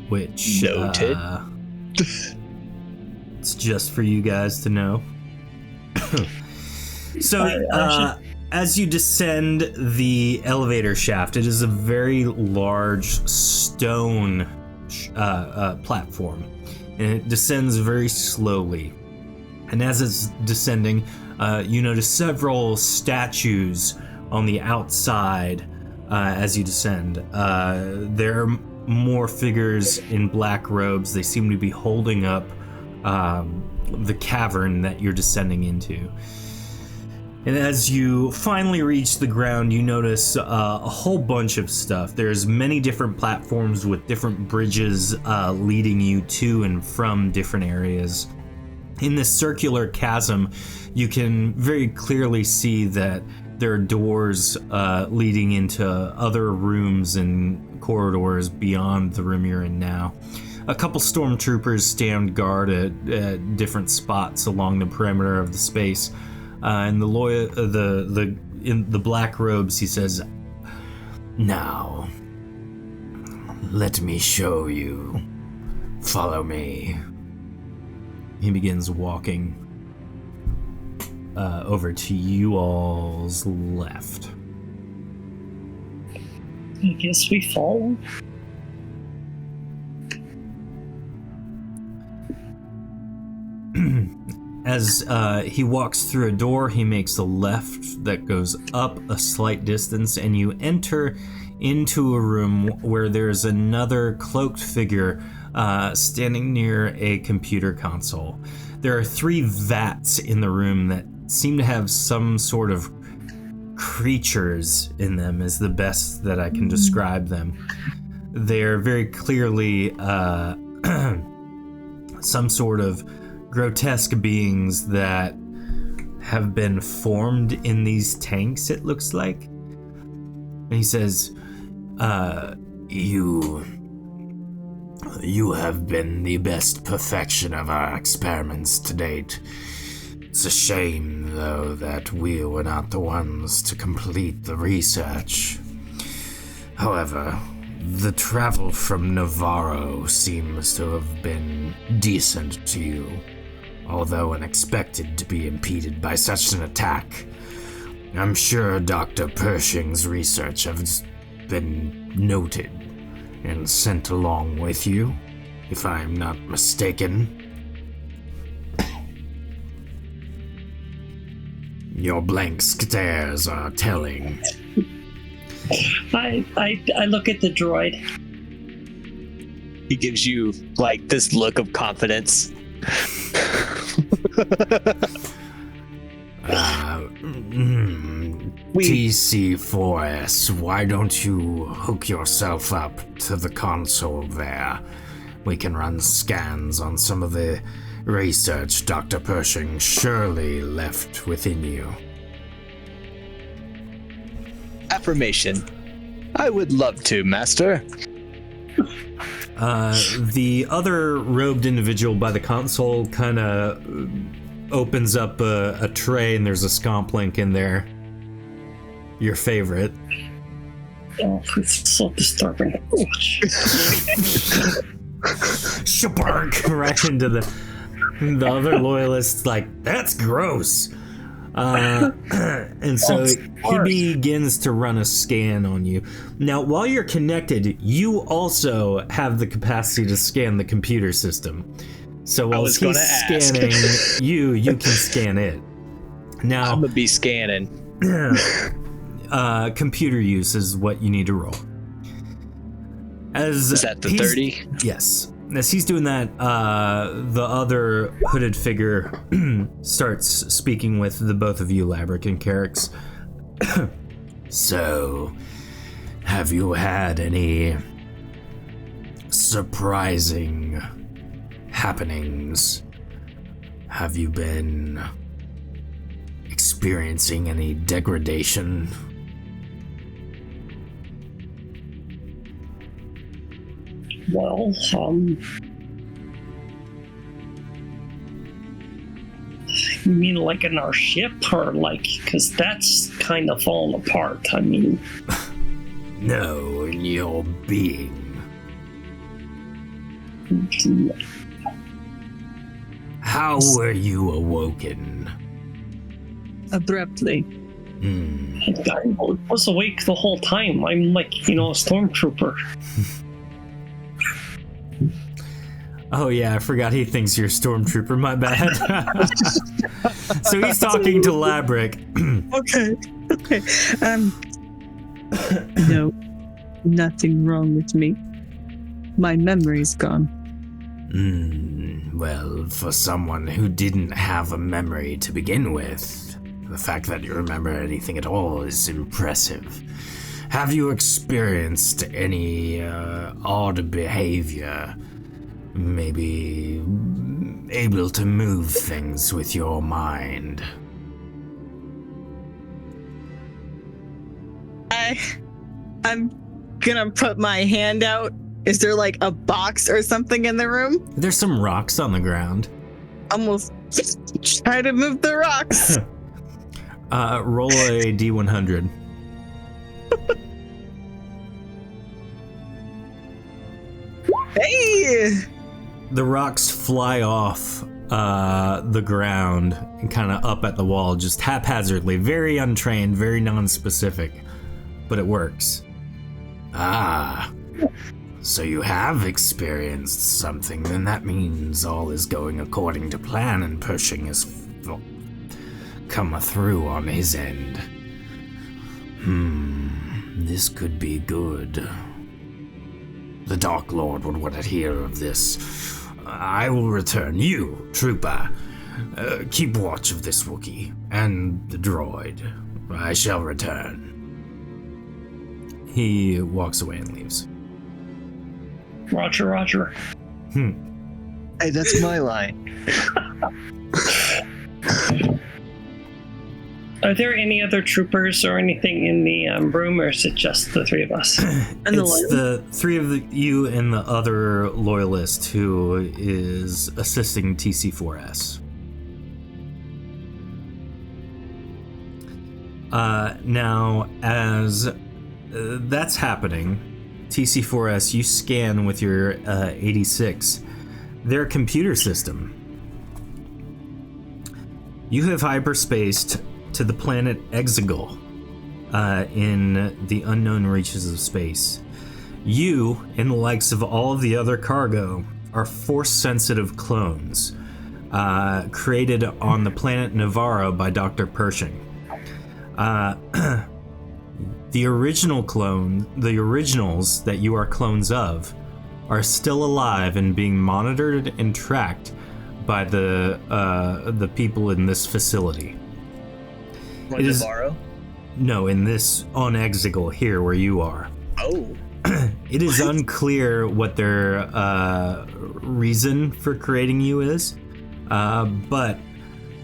Which, noted. It's just for you guys to know. So, as you descend the elevator shaft, it is a very large stone platform, and it descends very slowly. And as it's descending, you notice several statues on the outside as you descend. There are more figures in black robes. They seem to be holding up the cavern that you're descending into. And as you finally reach the ground, you notice a whole bunch of stuff. There's many different platforms with different bridges leading you to and from different areas. In this circular chasm, you can very clearly see that there are doors leading into other rooms and corridors beyond the room you're in now. A couple stormtroopers stand guard at different spots along the perimeter of the space. And in the black robes, he says, "Now, let me show you. Follow me." He begins walking over to you all's left. I guess we follow. As he walks through a door, he makes a left that goes up a slight distance, and you enter into a room where there's another cloaked figure standing near a computer console. There are 3 vats in the room that seem to have some sort of creatures in them, is the best that I can describe them. They're very clearly some sort of grotesque beings that have been formed in these tanks, it looks like. And he says, "You You have been the best perfection of our experiments to date. It's a shame, though, that we were not the ones to complete the research. However, the travel from Navarro seems to have been decent to you, although unexpected to be impeded by such an attack. I'm sure Dr. Pershing's research has been noted and sent along with you, if I'm not mistaken. Your blank stares are telling. I look at the droid. He gives you like this look of confidence. TC4S, why don't you hook yourself up to the console there? We can run scans on some of the research Dr. Pershing surely left within you. Affirmation. I would love to, Master. The other robed individual by the console kind of opens up a tray, and there's a scomp link in there. Your favorite. Oh, it's so disturbing. Shabark! Right into the other loyalist's like, that's gross. And so he begins to run a scan on you. Now, while you're connected, you also have the capacity to scan the computer system. So while he's scanning you can scan it. Now, I'm gonna be scanning. Computer use is what you need to roll. Is that the 30? Yes. As he's doing that, the other hooded figure starts speaking with the both of you, Labrick and Carrix. So, have you had any surprising happenings? Have you been experiencing any degradation? Well, you mean like in our ship, or like, because that's kind of fallen apart, I mean. No, in your being. How were you awoken? Abruptly. I was awake the whole time. I'm like, a stormtrooper. Oh yeah, I forgot he thinks you're a stormtrooper, my bad. So he's talking to Labrick. Okay. No, nothing wrong with me. My memory's gone. Well, for someone who didn't have a memory to begin with, the fact that you remember anything at all is impressive. Have you experienced any odd behavior? Maybe able to move things with your mind? I'm gonna put my hand out. Is there like a box or something in the room? There's some rocks on the ground. Almost try to move the rocks. Roll a D100. Hey! The rocks fly off the ground and kind of up at the wall, just haphazardly, very untrained, very non-specific, but it works. Ah, so you have experienced something, then that means all is going according to plan and Pershing has come through on his end. This could be good. The Dark Lord would want to hear of this. I will return. You, Trooper, keep watch of this Wookiee and the droid. I shall return. He walks away and leaves. Roger. Hey, that's my line. Are there any other troopers or anything in the room, or is it just the three of us? And It's the three of you and the other loyalist who is assisting TC4S. Now, as that's happening, TC4S, you scan with your 86 their computer system. You have hyperspaced to the planet Exegol in the unknown reaches of space. You, and the likes of all of the other cargo, are force-sensitive clones created on the planet Navarro by Dr. Pershing. The originals that you are clones of are still alive and being monitored and tracked by the people in this facility. It is Navarro? No, on Exegol here where you are. Oh. It is unclear what their reason for creating you is, but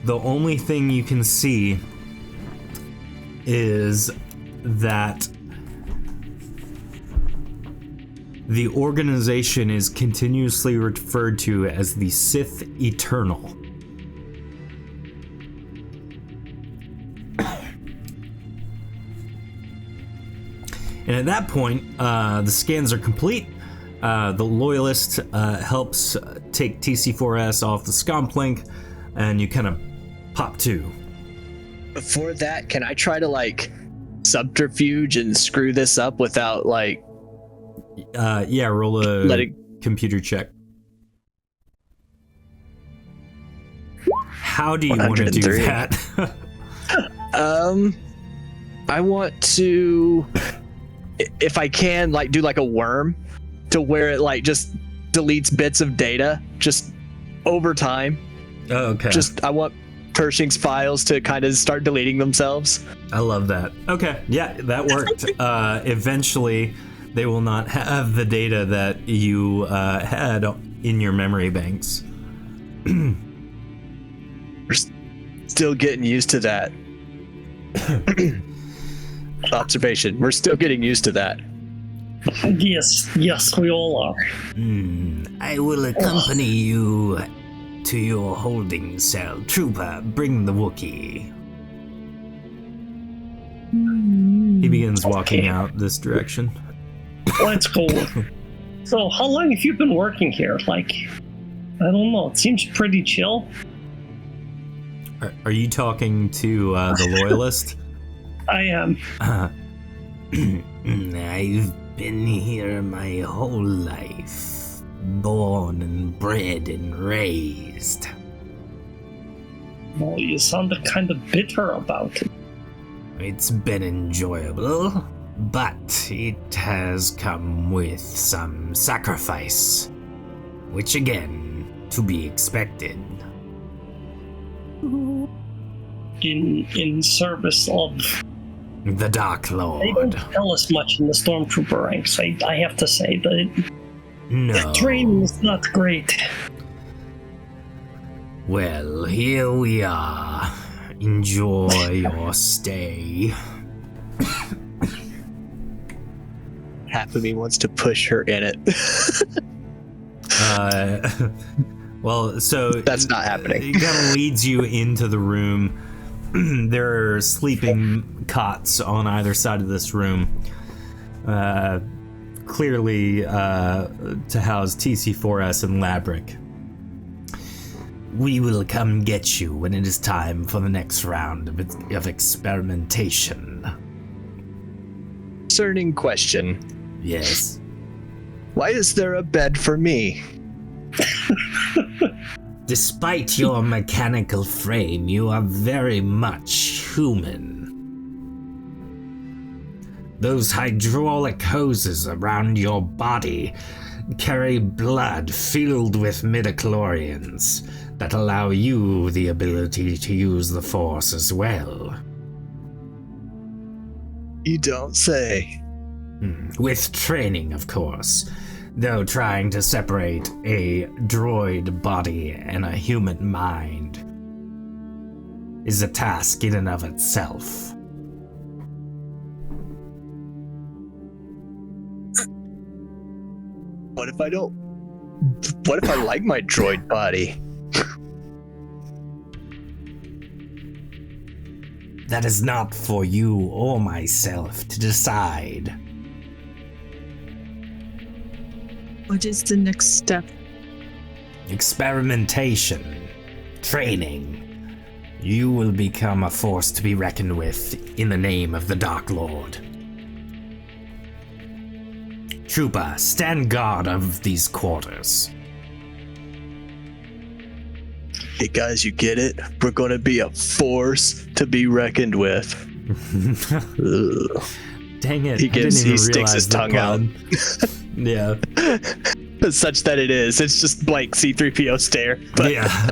the only thing you can see is that the organization is continuously referred to as the Sith Eternal. And at that point, the scans are complete. The Loyalist helps take TC4S off the scomp link, and you kind of pop to. Before that, can I try to subterfuge and screw this up without roll a computer check. How do you want to do that? I want to, if I can, do a worm to where it just deletes bits of data just over time. Oh, okay. I want Pershing's files to kind of start deleting themselves. I love that. Okay, yeah, that worked. Eventually, they will not have the data that you had in your memory banks. We're still getting used to that. Observation. We're still getting used to that. Yes, we all are. I will accompany you to your holding cell. Trooper, bring the Wookiee. He begins walking out this direction. Let's go. So, how long have you been working here? I don't know. It seems pretty chill. Are you talking to the Loyalist? I am. I've been here my whole life. Born and bred and raised. Well, you sounded kind of bitter about it. It's been enjoyable, but it has come with some sacrifice, which again, to be expected. In service of the Dark Lord. They don't tell us much in the Stormtrooper ranks, I have to say, but the training is not great. Well, here we are. Enjoy your stay. Half of me wants to push her in it. Well, so that's not happening. It kind of leads you into the room. There are sleeping cots on either side of this room. Clearly to house TC4S and Labrick. We will come get you when it is time for the next round of experimentation. Concerning question. Yes. Why is there a bed for me? Despite your mechanical frame, you are very much human. Those hydraulic hoses around your body carry blood filled with midichlorians that allow you the ability to use the Force as well. You don't say. With training, of course. Though trying to separate a droid body and a human mind is a task in and of itself. What if I don't? What if I like my droid body? That is not for you or myself to decide. What is the next step? Experimentation. Training. You will become a force to be reckoned with in the name of the Dark Lord. Trooper, stand guard of these quarters. Hey guys, you get it? We're gonna be a force to be reckoned with. Dang it. He sticks his tongue out. Yeah. Such that it is. It's just like C-3PO stare. But yeah.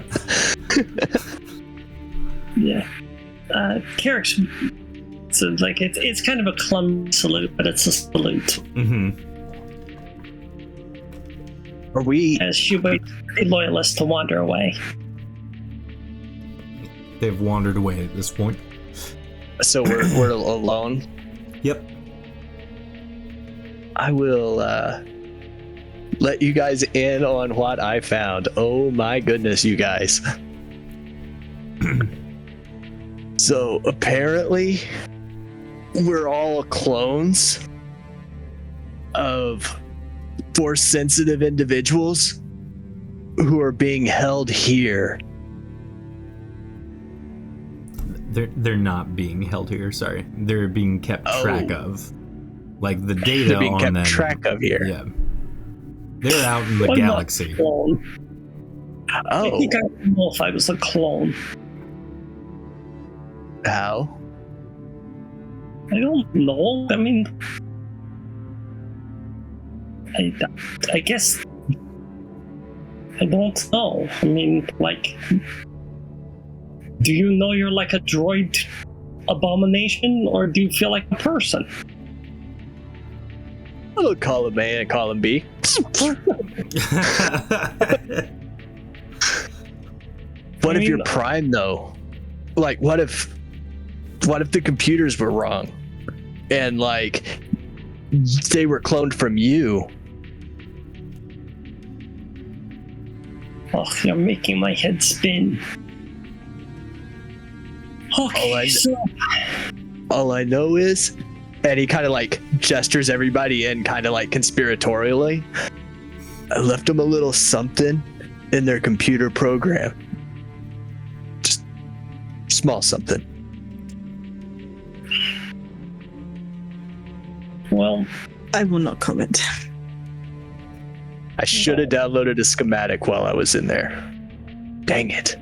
Yeah. Carrick's, so like it's kind of a clumsy salute, but it's a salute. Mm-hmm. Are we? As she waits for the loyalists to wander away. They've wandered away at this point. So we're alone. Yep. I will let you guys in on what I found. Oh my goodness, you guys. So apparently we're all clones of force sensitive individuals who are being held here. They're not being held here, sorry. They're being kept track of. Like the data They're being on kept them. track of here. Yeah. They're out in the I'm galaxy. not a clone. I Oh, think I don't know if I was a clone. how? I don't know. I mean, I guess I don't know. I mean, like, do you know you're like a droid abomination, or do you feel like a person? I don't call him A and call him B. What if you're Prime though? Like, what if the computers were wrong, and like they were cloned from you? Oh, you're making my head spin. Okay, All I know is, and he kind of like gestures everybody in kind of like conspiratorially, I left them a little something in their computer program. Just small something. well, I will not comment. I should have downloaded a schematic while I was in there. Dang it.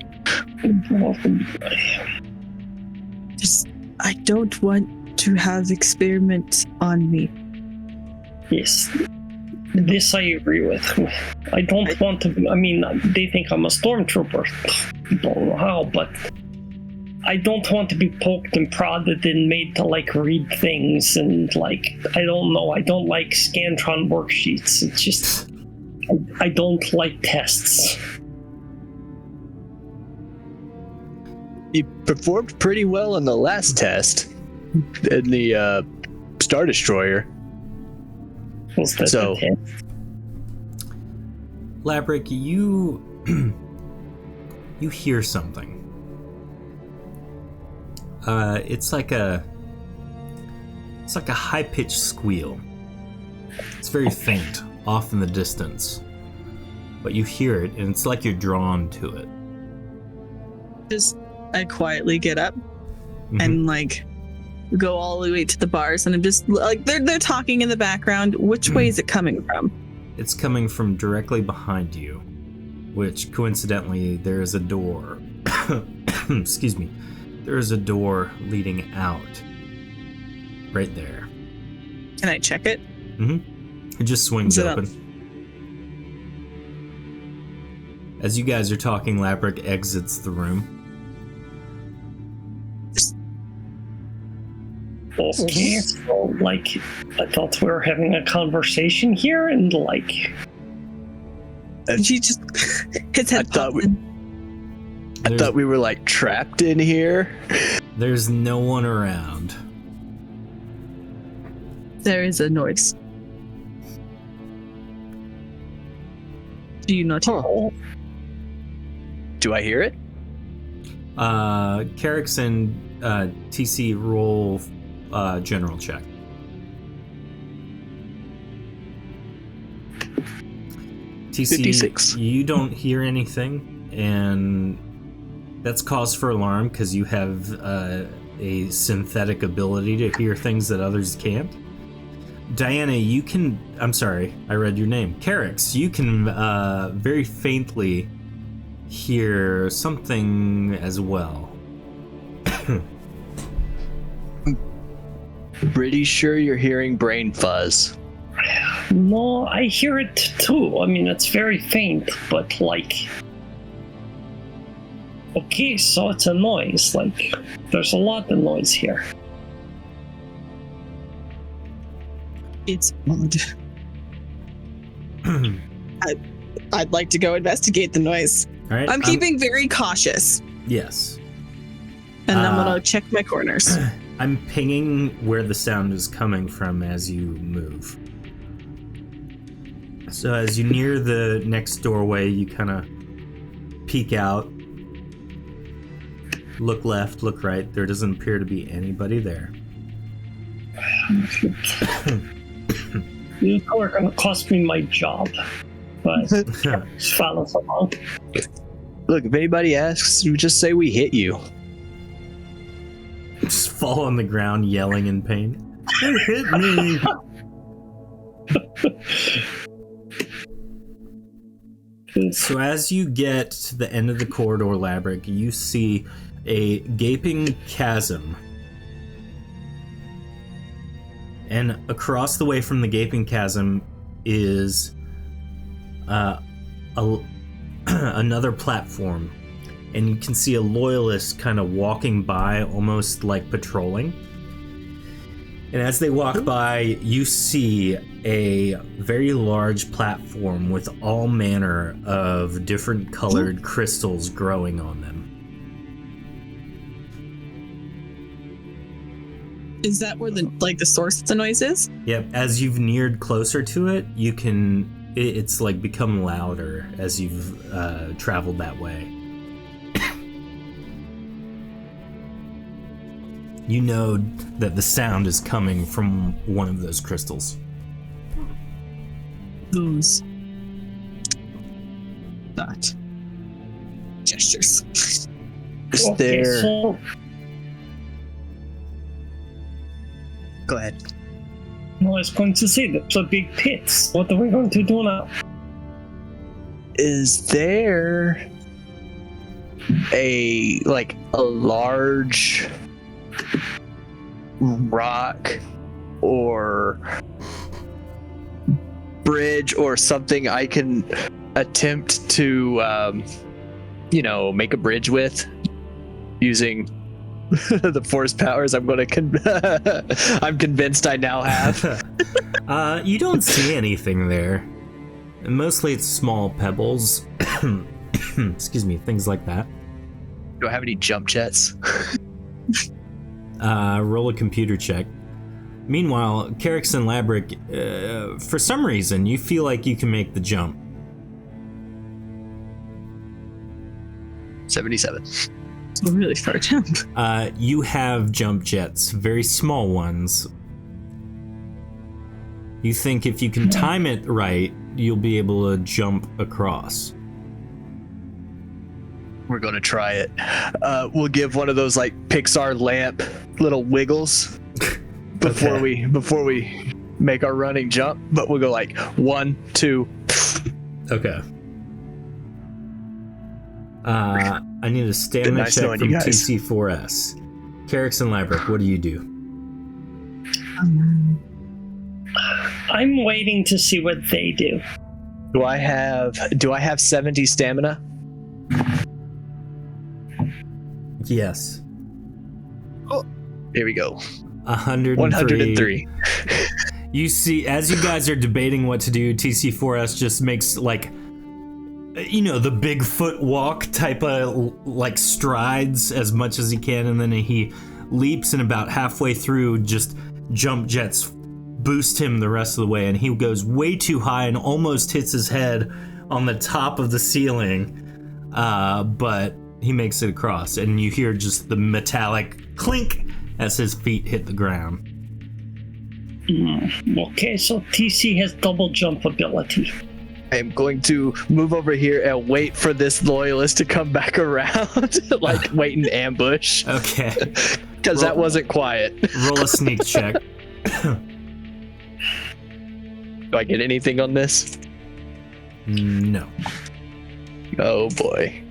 Just, I don't want to have experiments on me. yes, this I agree with. I don't want to. I mean, they think I'm a stormtrooper. Don't know how, but I don't want to be poked and prodded and made to like read things and like, I don't know. I don't like Scantron worksheets. It's just, I don't like tests. You performed pretty well on the last test in the Star Destroyer. Was that So- the test? Labrick, you hear something. It's like a high-pitched squeal. It's very faint, off in the distance, but you hear it, and it's like you're drawn to it. Just, I quietly get up Mhm. and like go all the way to the bars, and I'm just like they're talking in the background. Which way is it coming from? It's coming from directly behind you, which coincidentally there is a door. Excuse me. There is a door leading out. Right there. Can I check it? It just swings Is it open. As you guys are talking, Labrick exits the room. Okay, so like, I thought we were having a conversation here, and like, She just his head I thought popped in. I thought we were like trapped in here. There's no one around. There is a noise. Do you not hear? Do I hear it? Carrick's and TC roll general check. TC, 56. You don't hear anything, and that's cause for alarm because you have a synthetic ability to hear things that others can't. Diana, you can... I'm sorry, I read your name. Carrick's, you can very faintly hear something as well. Pretty sure you're hearing brain fuzz. No, I hear it too. I mean, it's very faint, but like... Okay, so it's a noise. Like, there's a lot of noise here. It's odd. I'd like to go investigate the noise. All right, I'm keeping very cautious, Yes. and I'm gonna check my corners. I'm pinging where the sound is coming from as you move. So as you near the next doorway, you kind of peek out, look left, look right. There doesn't appear to be anybody there. You are going to cost me my job, but just follow along. Look, if anybody asks, you just say we hit you. Just fall on the ground yelling in pain. They hit me! So as you get to the end of the corridor, Labrick, you see a gaping chasm. And across the way from the gaping chasm is another platform. And you can see a loyalist kind of walking by, almost like patrolling. And as they walk by, you see a very large platform with all manner of different colored crystals growing on them. Is that where the source of the noise is? Yep, as you've neared closer to it, you can... It's like become louder as you've traveled that way. You know that the sound is coming from one of those crystals. Those. That. Gestures. Is Okay, there... so Go ahead. I was going to say there's a big pit. What are we going to do now? Is there a large rock or bridge or something I can attempt to make a bridge with using the force powers I'm convinced I now have? You don't see anything there. Mostly it's small pebbles. Excuse me, things like that. Do I have any jump jets? Roll a computer check. Meanwhile, Carrick's and Labrick, for some reason, you feel like you can make the jump. 77. It's a really far jump. You have jump jets, very small ones. You think if you can time it right, you'll be able to jump across. We're gonna try it. We'll give one of those like Pixar lamp little wiggles before we make our running jump. But we'll go like 1, 2. Okay. I need a stamina Nice check knowing from you guys. TC4S. Carrick's and Labrick, what do you do? I'm waiting to see what they do. Do I have 70 stamina? Yes. Here we go. 103. 103. You see, as you guys are debating what to do, TC4S just makes like the Bigfoot walk type of like strides as much as he can, and then he leaps, and about halfway through, just jump jets boost him the rest of the way, and he goes way too high and almost hits his head on the top of the ceiling, but he makes it across, and you hear just the metallic clink as his feet hit the ground. Okay, so TC has double jump ability. I am going to move over here and wait for this loyalist to come back around, like wait in ambush. Okay. Because that wasn't quiet. Roll a sneak check. Do I get anything on this? No. Oh boy.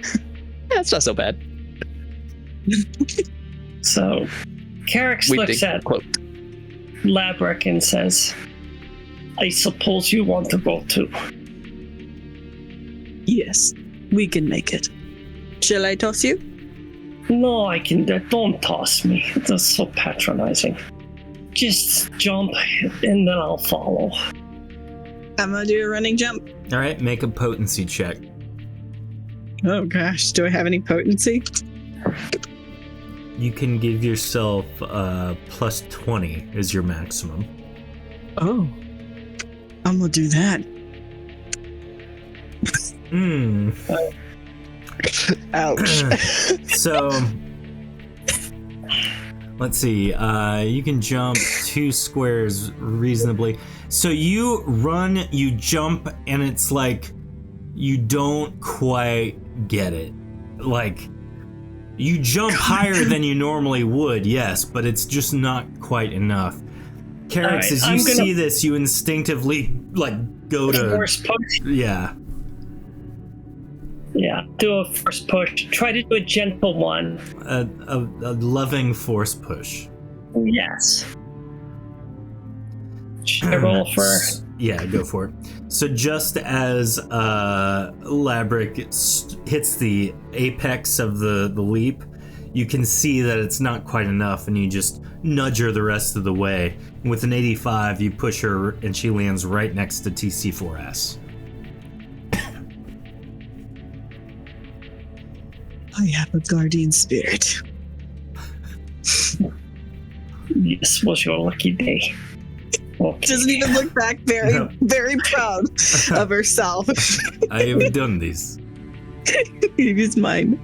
That's not so bad. So, Carrick looks at Labrick and says, I suppose you want to go too. Yes, we can make it. Shall I toss you? No, I can. Don't toss me. That's so patronizing. Just jump and then I'll follow. I'm gonna do a running jump. All right, make a potency check. Oh gosh, do I have any potency? You can give yourself plus 20 is your maximum. Oh, I'm gonna do that. Ouch. So, let's see. You can jump 2 squares reasonably. So you run, you jump, and it's like you don't quite get it. Like, you jump higher than you normally would, yes, but it's just not quite enough. Carrots, as you see this, you instinctively like go to force push. Yeah. Yeah, do a force push. Try to do a gentle one. A loving force push. Yes. Should I roll for? Yeah, go for it. So just as Labrick hits the apex of the leap, you can see that it's not quite enough, and you just nudge her the rest of the way. And with an 85, you push her, and she lands right next to TC4S. I have a guardian spirit. This was your lucky day. Okay. Doesn't even look back. Very proud of herself. I have done this. He's mine.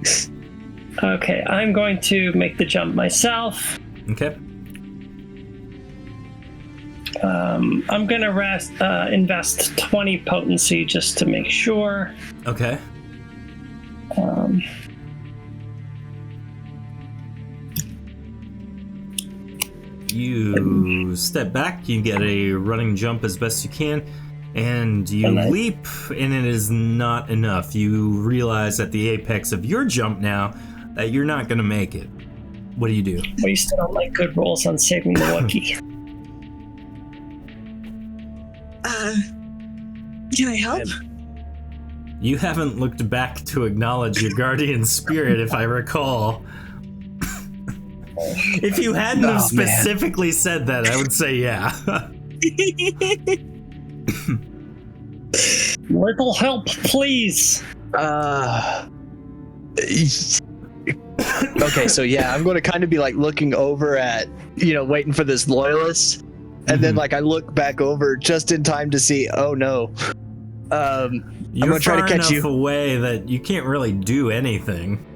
Okay, I'm going to make the jump myself. Okay. I'm gonna invest 20 potency just to make sure. Okay. You step back, you get a running jump as best you can, and you leap, and it is not enough. You realize at the apex of your jump now that you're not going to make it. What do you do? Wasted all my good rolls on saving the Wookiee. Can I help? You haven't looked back to acknowledge your guardian spirit, if I recall. If you hadn't have specifically said that, I would say yeah. Little help, please. Okay, so yeah, I'm going to kind of be like looking over at, waiting for this loyalist. And then like I look back over just in time to see, oh no. I'm going to try to catch you. You're far enough away that you can't really do anything.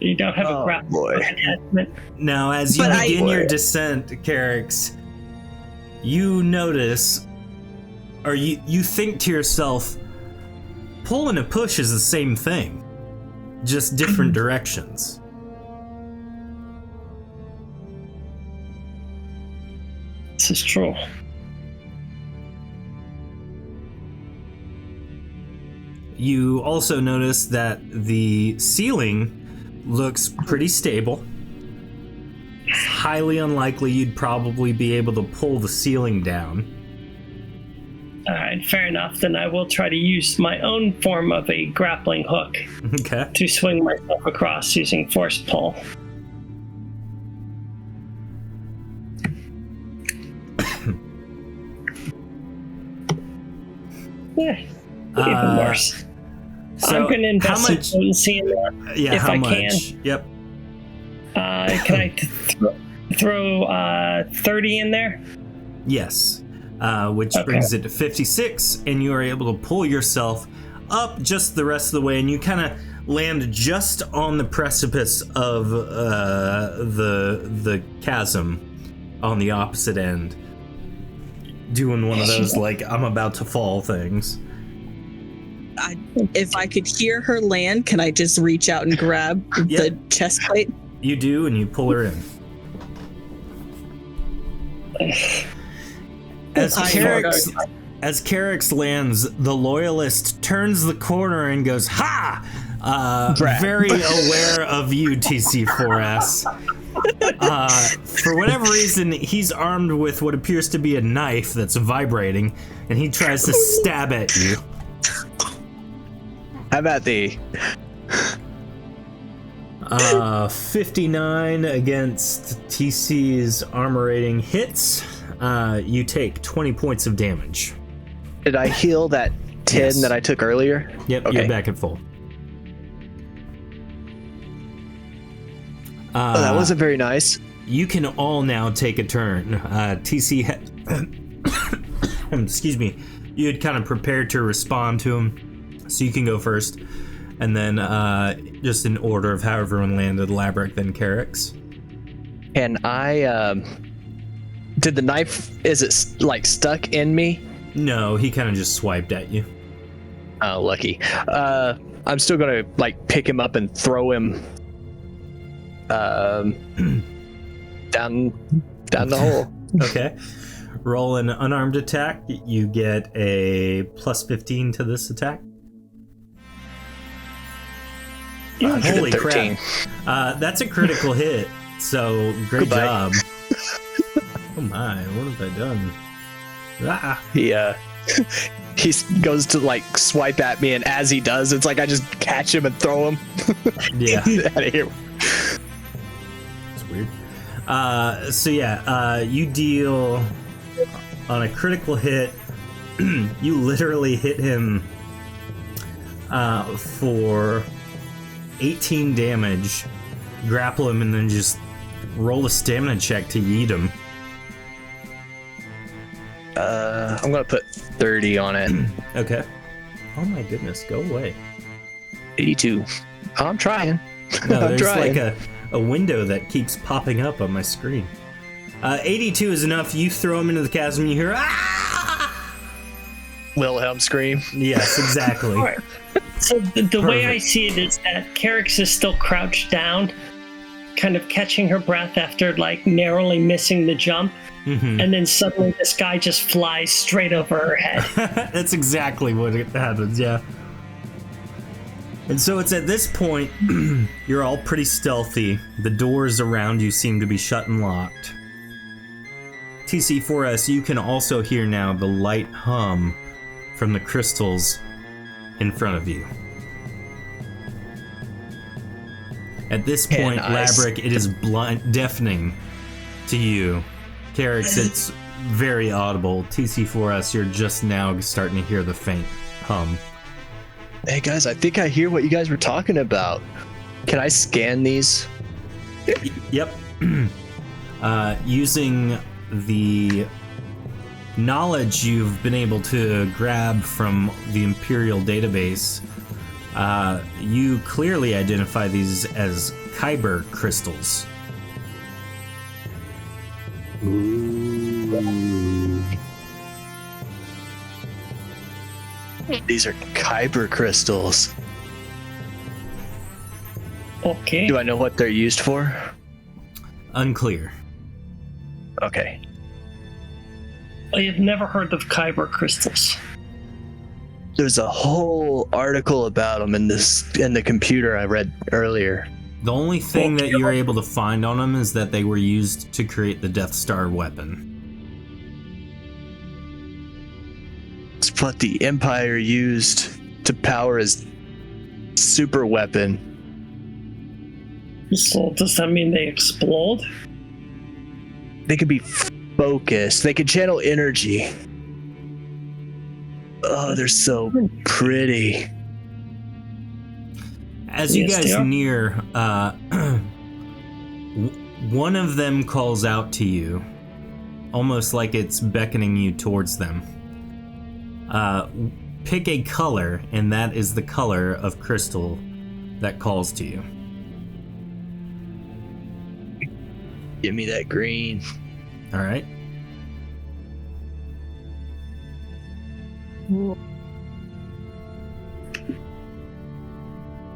You don't have a grapple attachment. Now, as you begin your descent, Carrix, you notice, or you think to yourself, pull and a push is the same thing, just different directions. This is true. You also notice that the ceiling looks pretty stable. It's highly unlikely you'd probably be able to pull the ceiling down. Alright, fair enough. Then I will try to use my own form of a grappling hook to swing myself across using force pull. Even worse. So I'm going to invest how in much? potency in there. Yeah, if how I much? can. Yep. Can I throw 30 in there? Yes. Which Okay. brings it to 56, and you are able to pull yourself up just the rest of the way, and you kind of land just on the precipice of the chasm on the opposite end, doing one of those like I'm about to fall things. If I could hear her land, can I just reach out and grab the chest plate? You do, and you pull her in. As Carrick's lands, the loyalist turns the corner and goes, "Ha!" Very aware of you, TC4S. For whatever reason, he's armed with what appears to be a knife that's vibrating, and he tries to stab at you. How about the 59 against TC's armor rating hits. You take 20 points of damage. Did I heal that 10 Yes. that I took earlier? Yep, Okay. you're back at full. Oh, that wasn't very nice. You can all now take a turn. TC, excuse me, you had kind of prepared to respond to him, so you can go first. And then just in order of how everyone landed, Labrick, then Carrick's. And I, did the knife, is it like stuck in me? No, he kind of just swiped at you. Oh, lucky. I'm still gonna like pick him up and throw him down the hole. Okay. Roll an unarmed attack. You get a plus 15 to this attack. Holy crap. 13. That's a critical hit. So great Goodbye. job. Oh my, what have I done? Ah. He goes to like swipe at me, and as he does, it's like I just catch him and throw him. Yeah. Out of here. It's weird. You deal on a critical hit. You literally hit him for 18 damage, grapple him, and then just roll a stamina check to yeet him. I'm gonna put 30 on it. Okay. Oh my goodness, go away. 82. I'm trying. No, I'm there's trying. like a window that keeps popping up on my screen. 82 is enough. You throw him into the chasm, you hear, ah! Wilhelm scream. Yes, exactly. All right. So the way I Perfect. see it is that Carrick's is still crouched down, kind of catching her breath after like narrowly missing the jump, and then suddenly this guy just flies straight over her head. That's exactly what happens, yeah. And so it's at this point, you're all pretty stealthy. The doors around you seem to be shut and locked. TC4S, you can also hear now the light hum from the crystals in front of you. At this point, Labrick, it is deafening to you. Carrick's, it's very audible. TC4S, you're just now starting to hear the faint hum. Hey guys, I think I hear what you guys were talking about. Can I scan these? Yep. Using the knowledge you've been able to grab from the Imperial database, you clearly identify these as Kyber crystals. These are Kyber crystals. Okay. Do I know what they're used for? Unclear. Okay. I have never heard of Kyber crystals. There's a whole article about them in the computer I read earlier. The only thing that you're able to find on them is that they were used to create the Death Star weapon. It's what the Empire used to power his super weapon. So does that mean they explode? They could be focused. They could channel energy. Oh, they're so pretty. As you guys near, one of them calls out to you, almost like it's beckoning you towards them. Pick a color, and that is the color of crystal that calls to you. Give me that green. All right.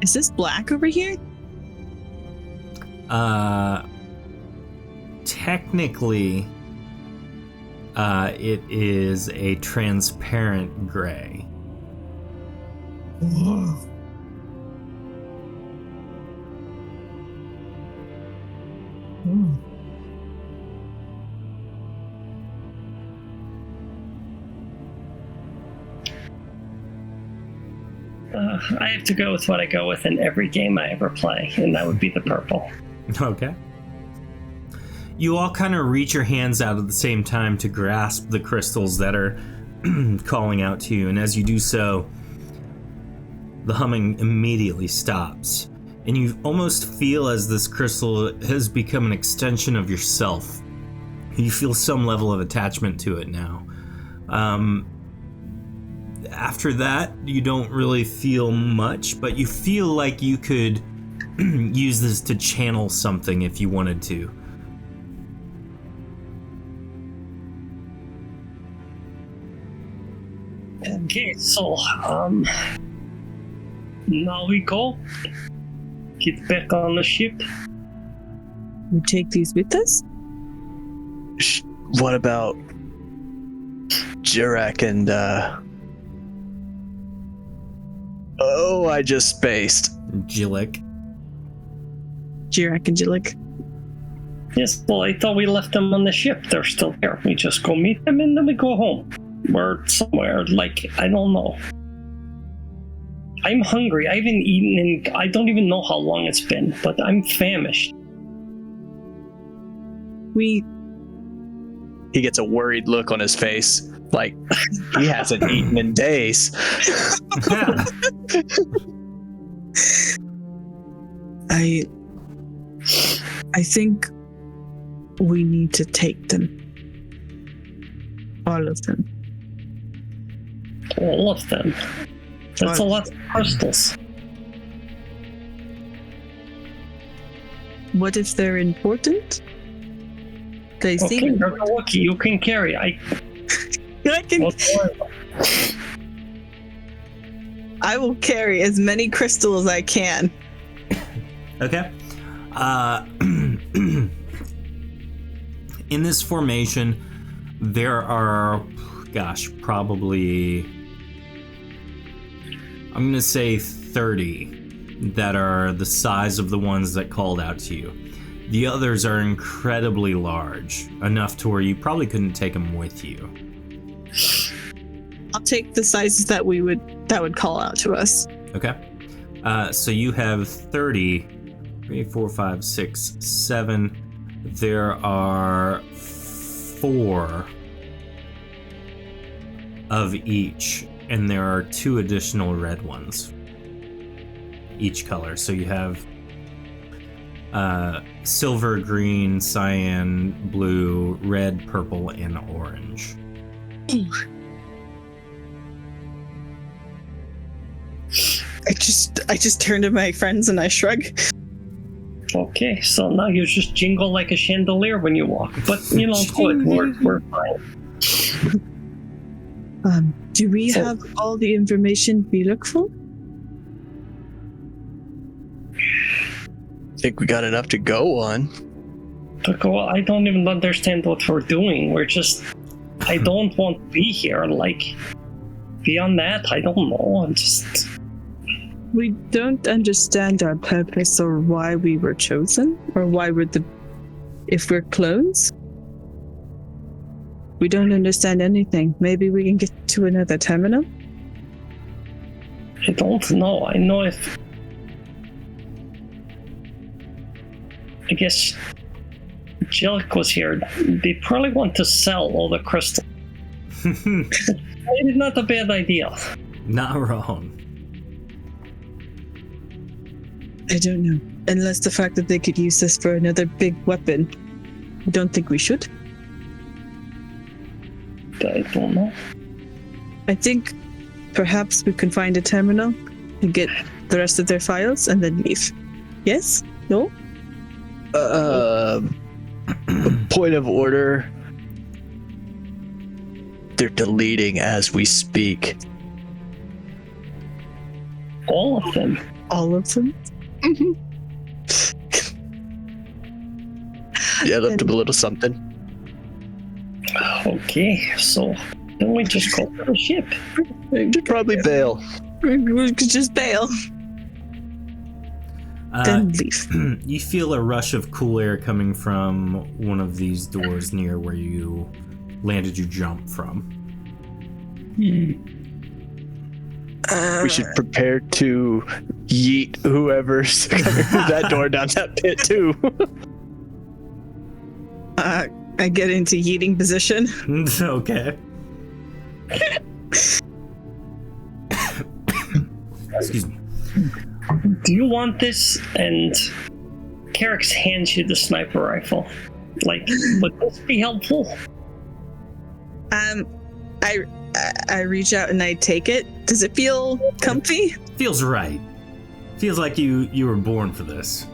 Is this black over here? Technically, it is a transparent gray. I have to go with what I go with in every game I ever play, and that would be the purple. Okay. You all kind of reach your hands out at the same time to grasp the crystals that are calling out to you, and as you do so, the humming immediately stops, and you almost feel as this crystal has become an extension of yourself. You feel some level of attachment to it now. After that, you don't really feel much, but you feel like you could use this to channel something if you wanted to. Okay, so, now we go. Get back on the ship. We take these with us? What about Jirak and, Oh, I just spaced. Jilik. Jirak and Jilik. Yes, well, I thought we left them on the ship. They're still there. We just go meet them and then we go home. Or somewhere, like, I don't know. I'm hungry. I haven't eaten in, I don't even know how long it's been, but I'm famished. He gets a worried look on his face, like he hasn't eaten in days. I think we need to take them. All of them. All of them? That's a lot of crystals. What if they're important? They Okay, seem you're lucky. You can carry. I will carry as many crystals as I can. Okay. In this formation, there are, probably, I'm going to say 30 that are the size of the ones that called out to you. The others are incredibly large, enough to where you probably couldn't take them with you. I'll take the sizes that would call out to us. Okay. So you have 30, 3, 4, 5, 6, 7. There are 4 of each, and there are 2 additional red ones. Each color. So you have silver, green, cyan, blue, red, purple, and orange. I just turn to my friends and I shrug. Okay, so now you just jingle like a chandelier when you walk. But, you know, good, we're fine. Do we have all the information we look for? I think we got enough to go on. But, well, I don't even understand what we're doing. We're just... I don't want to be here. Like, beyond that, I don't know. I'm just... We don't understand our purpose or why we were chosen, or why if we're clones. We don't understand anything. Maybe we can get to another terminal? I don't know. I know if... I guess Jilik was here. They probably want to sell all the crystals. It's not a bad idea. Not wrong. I don't know. Unless the fact that they could use this for another big weapon. I don't think we should. I don't know. I think perhaps we can find a terminal and get the rest of their files and then leave. Yes? No? Point of order. They're deleting as we speak. All of them. All of them? Yeah, left them a little something. Okay, so then we just go for the ship. Probably bail. We could just bail. Then leave. You feel a rush of cool air coming from one of these doors near where you landed your jump from. We should prepare to yeet whoever's coming through that door down that pit too. I get into yeeting position. Okay. Excuse me. Do you want this? And Carrick's hands you the sniper rifle. Like, would this be helpful? I reach out and I take it. Does it feel comfy? Feels right. Feels like you were born for this.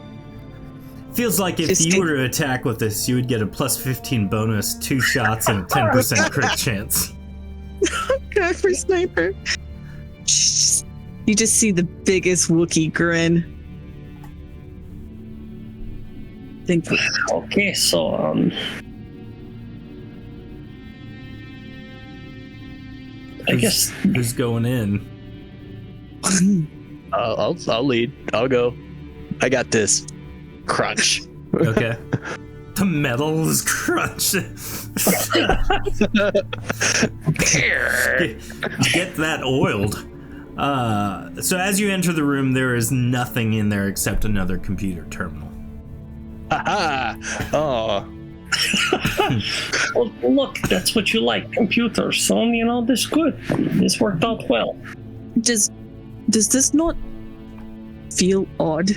Feels like if you were to attack with this, you would get a plus 15 bonus, 2 shots, and a 10% crit chance. God, for sniper. You just see the biggest Wookiee grin. Okay, so I guess who's going in? I'll lead. I'll go. I got this. Crunch. Okay. The metal is crunch. Get that oiled. So as you enter the room, there is nothing in there except another computer terminal. Oh. Well, look, that's what you like, computers. So, this good. This worked out well. Does this not feel odd?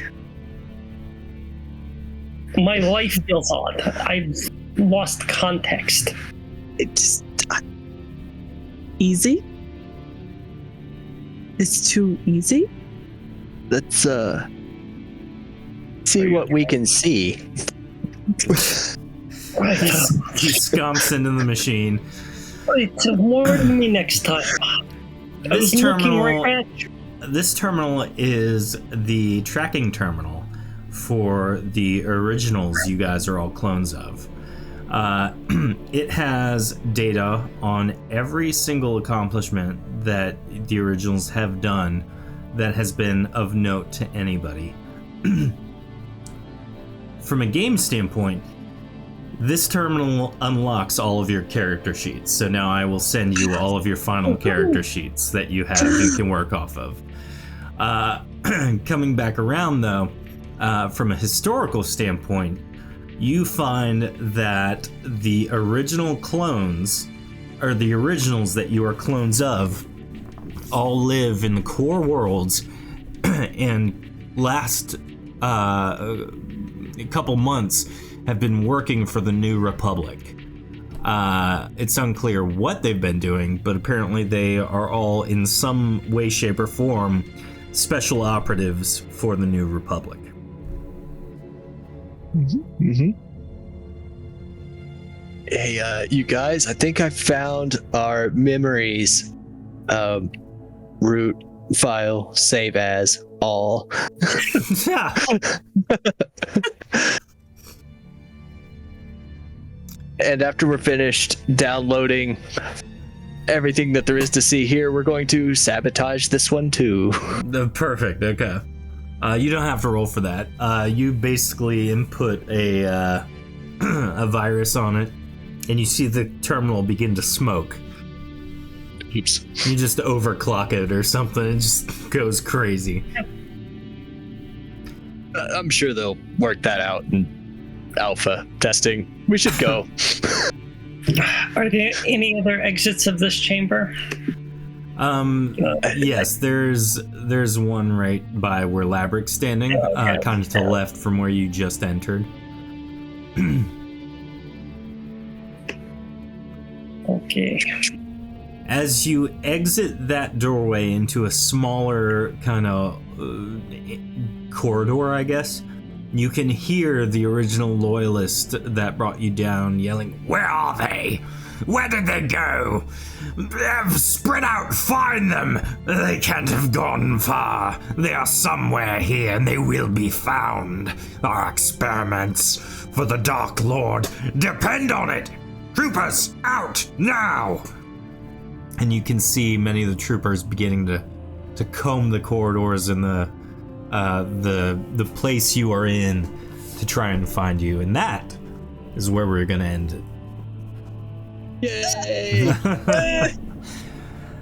My life feels odd. I've lost context. It just easy? It's too easy? Let's see what we can see. He scumps into the machine. Wait, warn me next time. This terminal is the tracking terminal for the originals you guys are all clones of. It has data on every single accomplishment that the originals have done that has been of note to anybody. From a game standpoint, this terminal unlocks all of your character sheets. So now I will send you all of your final character sheets that you have and can work off of. Coming back around though, from a historical standpoint, you find that the original clones, or the originals that you are clones of, all live in the core worlds and last a couple months have been working for the New Republic. It's unclear what they've been doing, but apparently they are all in some way, shape, or form special operatives for the New Republic. Hey, you guys, I think I found our memories root file, save as all. Yeah. And after we're finished downloading everything that there is to see here, we're going to sabotage this one too. Perfect. Okay. You don't have to roll for that. You basically input a virus on it, and you see the terminal begin to smoke. Oops. You just overclock it or something. It just goes crazy. I'm sure they'll work that out in alpha testing. We should go. Are there any other exits of this chamber? Yes, there's one right by where Labric's standing, kind of to the left from where you just entered. Okay. As you exit that doorway into a smaller kind of corridor, I guess, you can hear the original loyalist that brought you down yelling, "Where are they? Where did they go? Spread out, find them! They can't have gone far. They are somewhere here and they will be found. Our experiments for the Dark Lord depend on it! Troopers, out, now!" And you can see many of the troopers beginning to comb the corridors in the place you are in to try and find you. And that is where we're going to end it. Yay!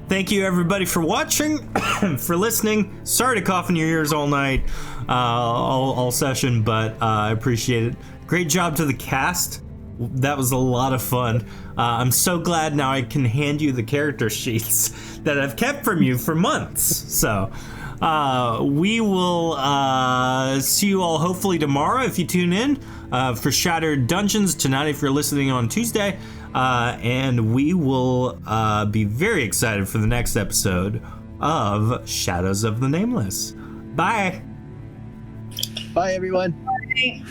Thank you everybody for watching, for listening. Sorry to cough in your ears all night, all session, but I appreciate it. Great job to the cast. That was a lot of fun. I'm so glad now I can hand you the character sheets that I've kept from you for months. So we will see you all hopefully tomorrow if you tune in for Shattered Dungeons, tonight if you're listening on Tuesday. And we will be very excited for the next episode of Shadows of the Nameless. Bye. Bye, everyone. Bye.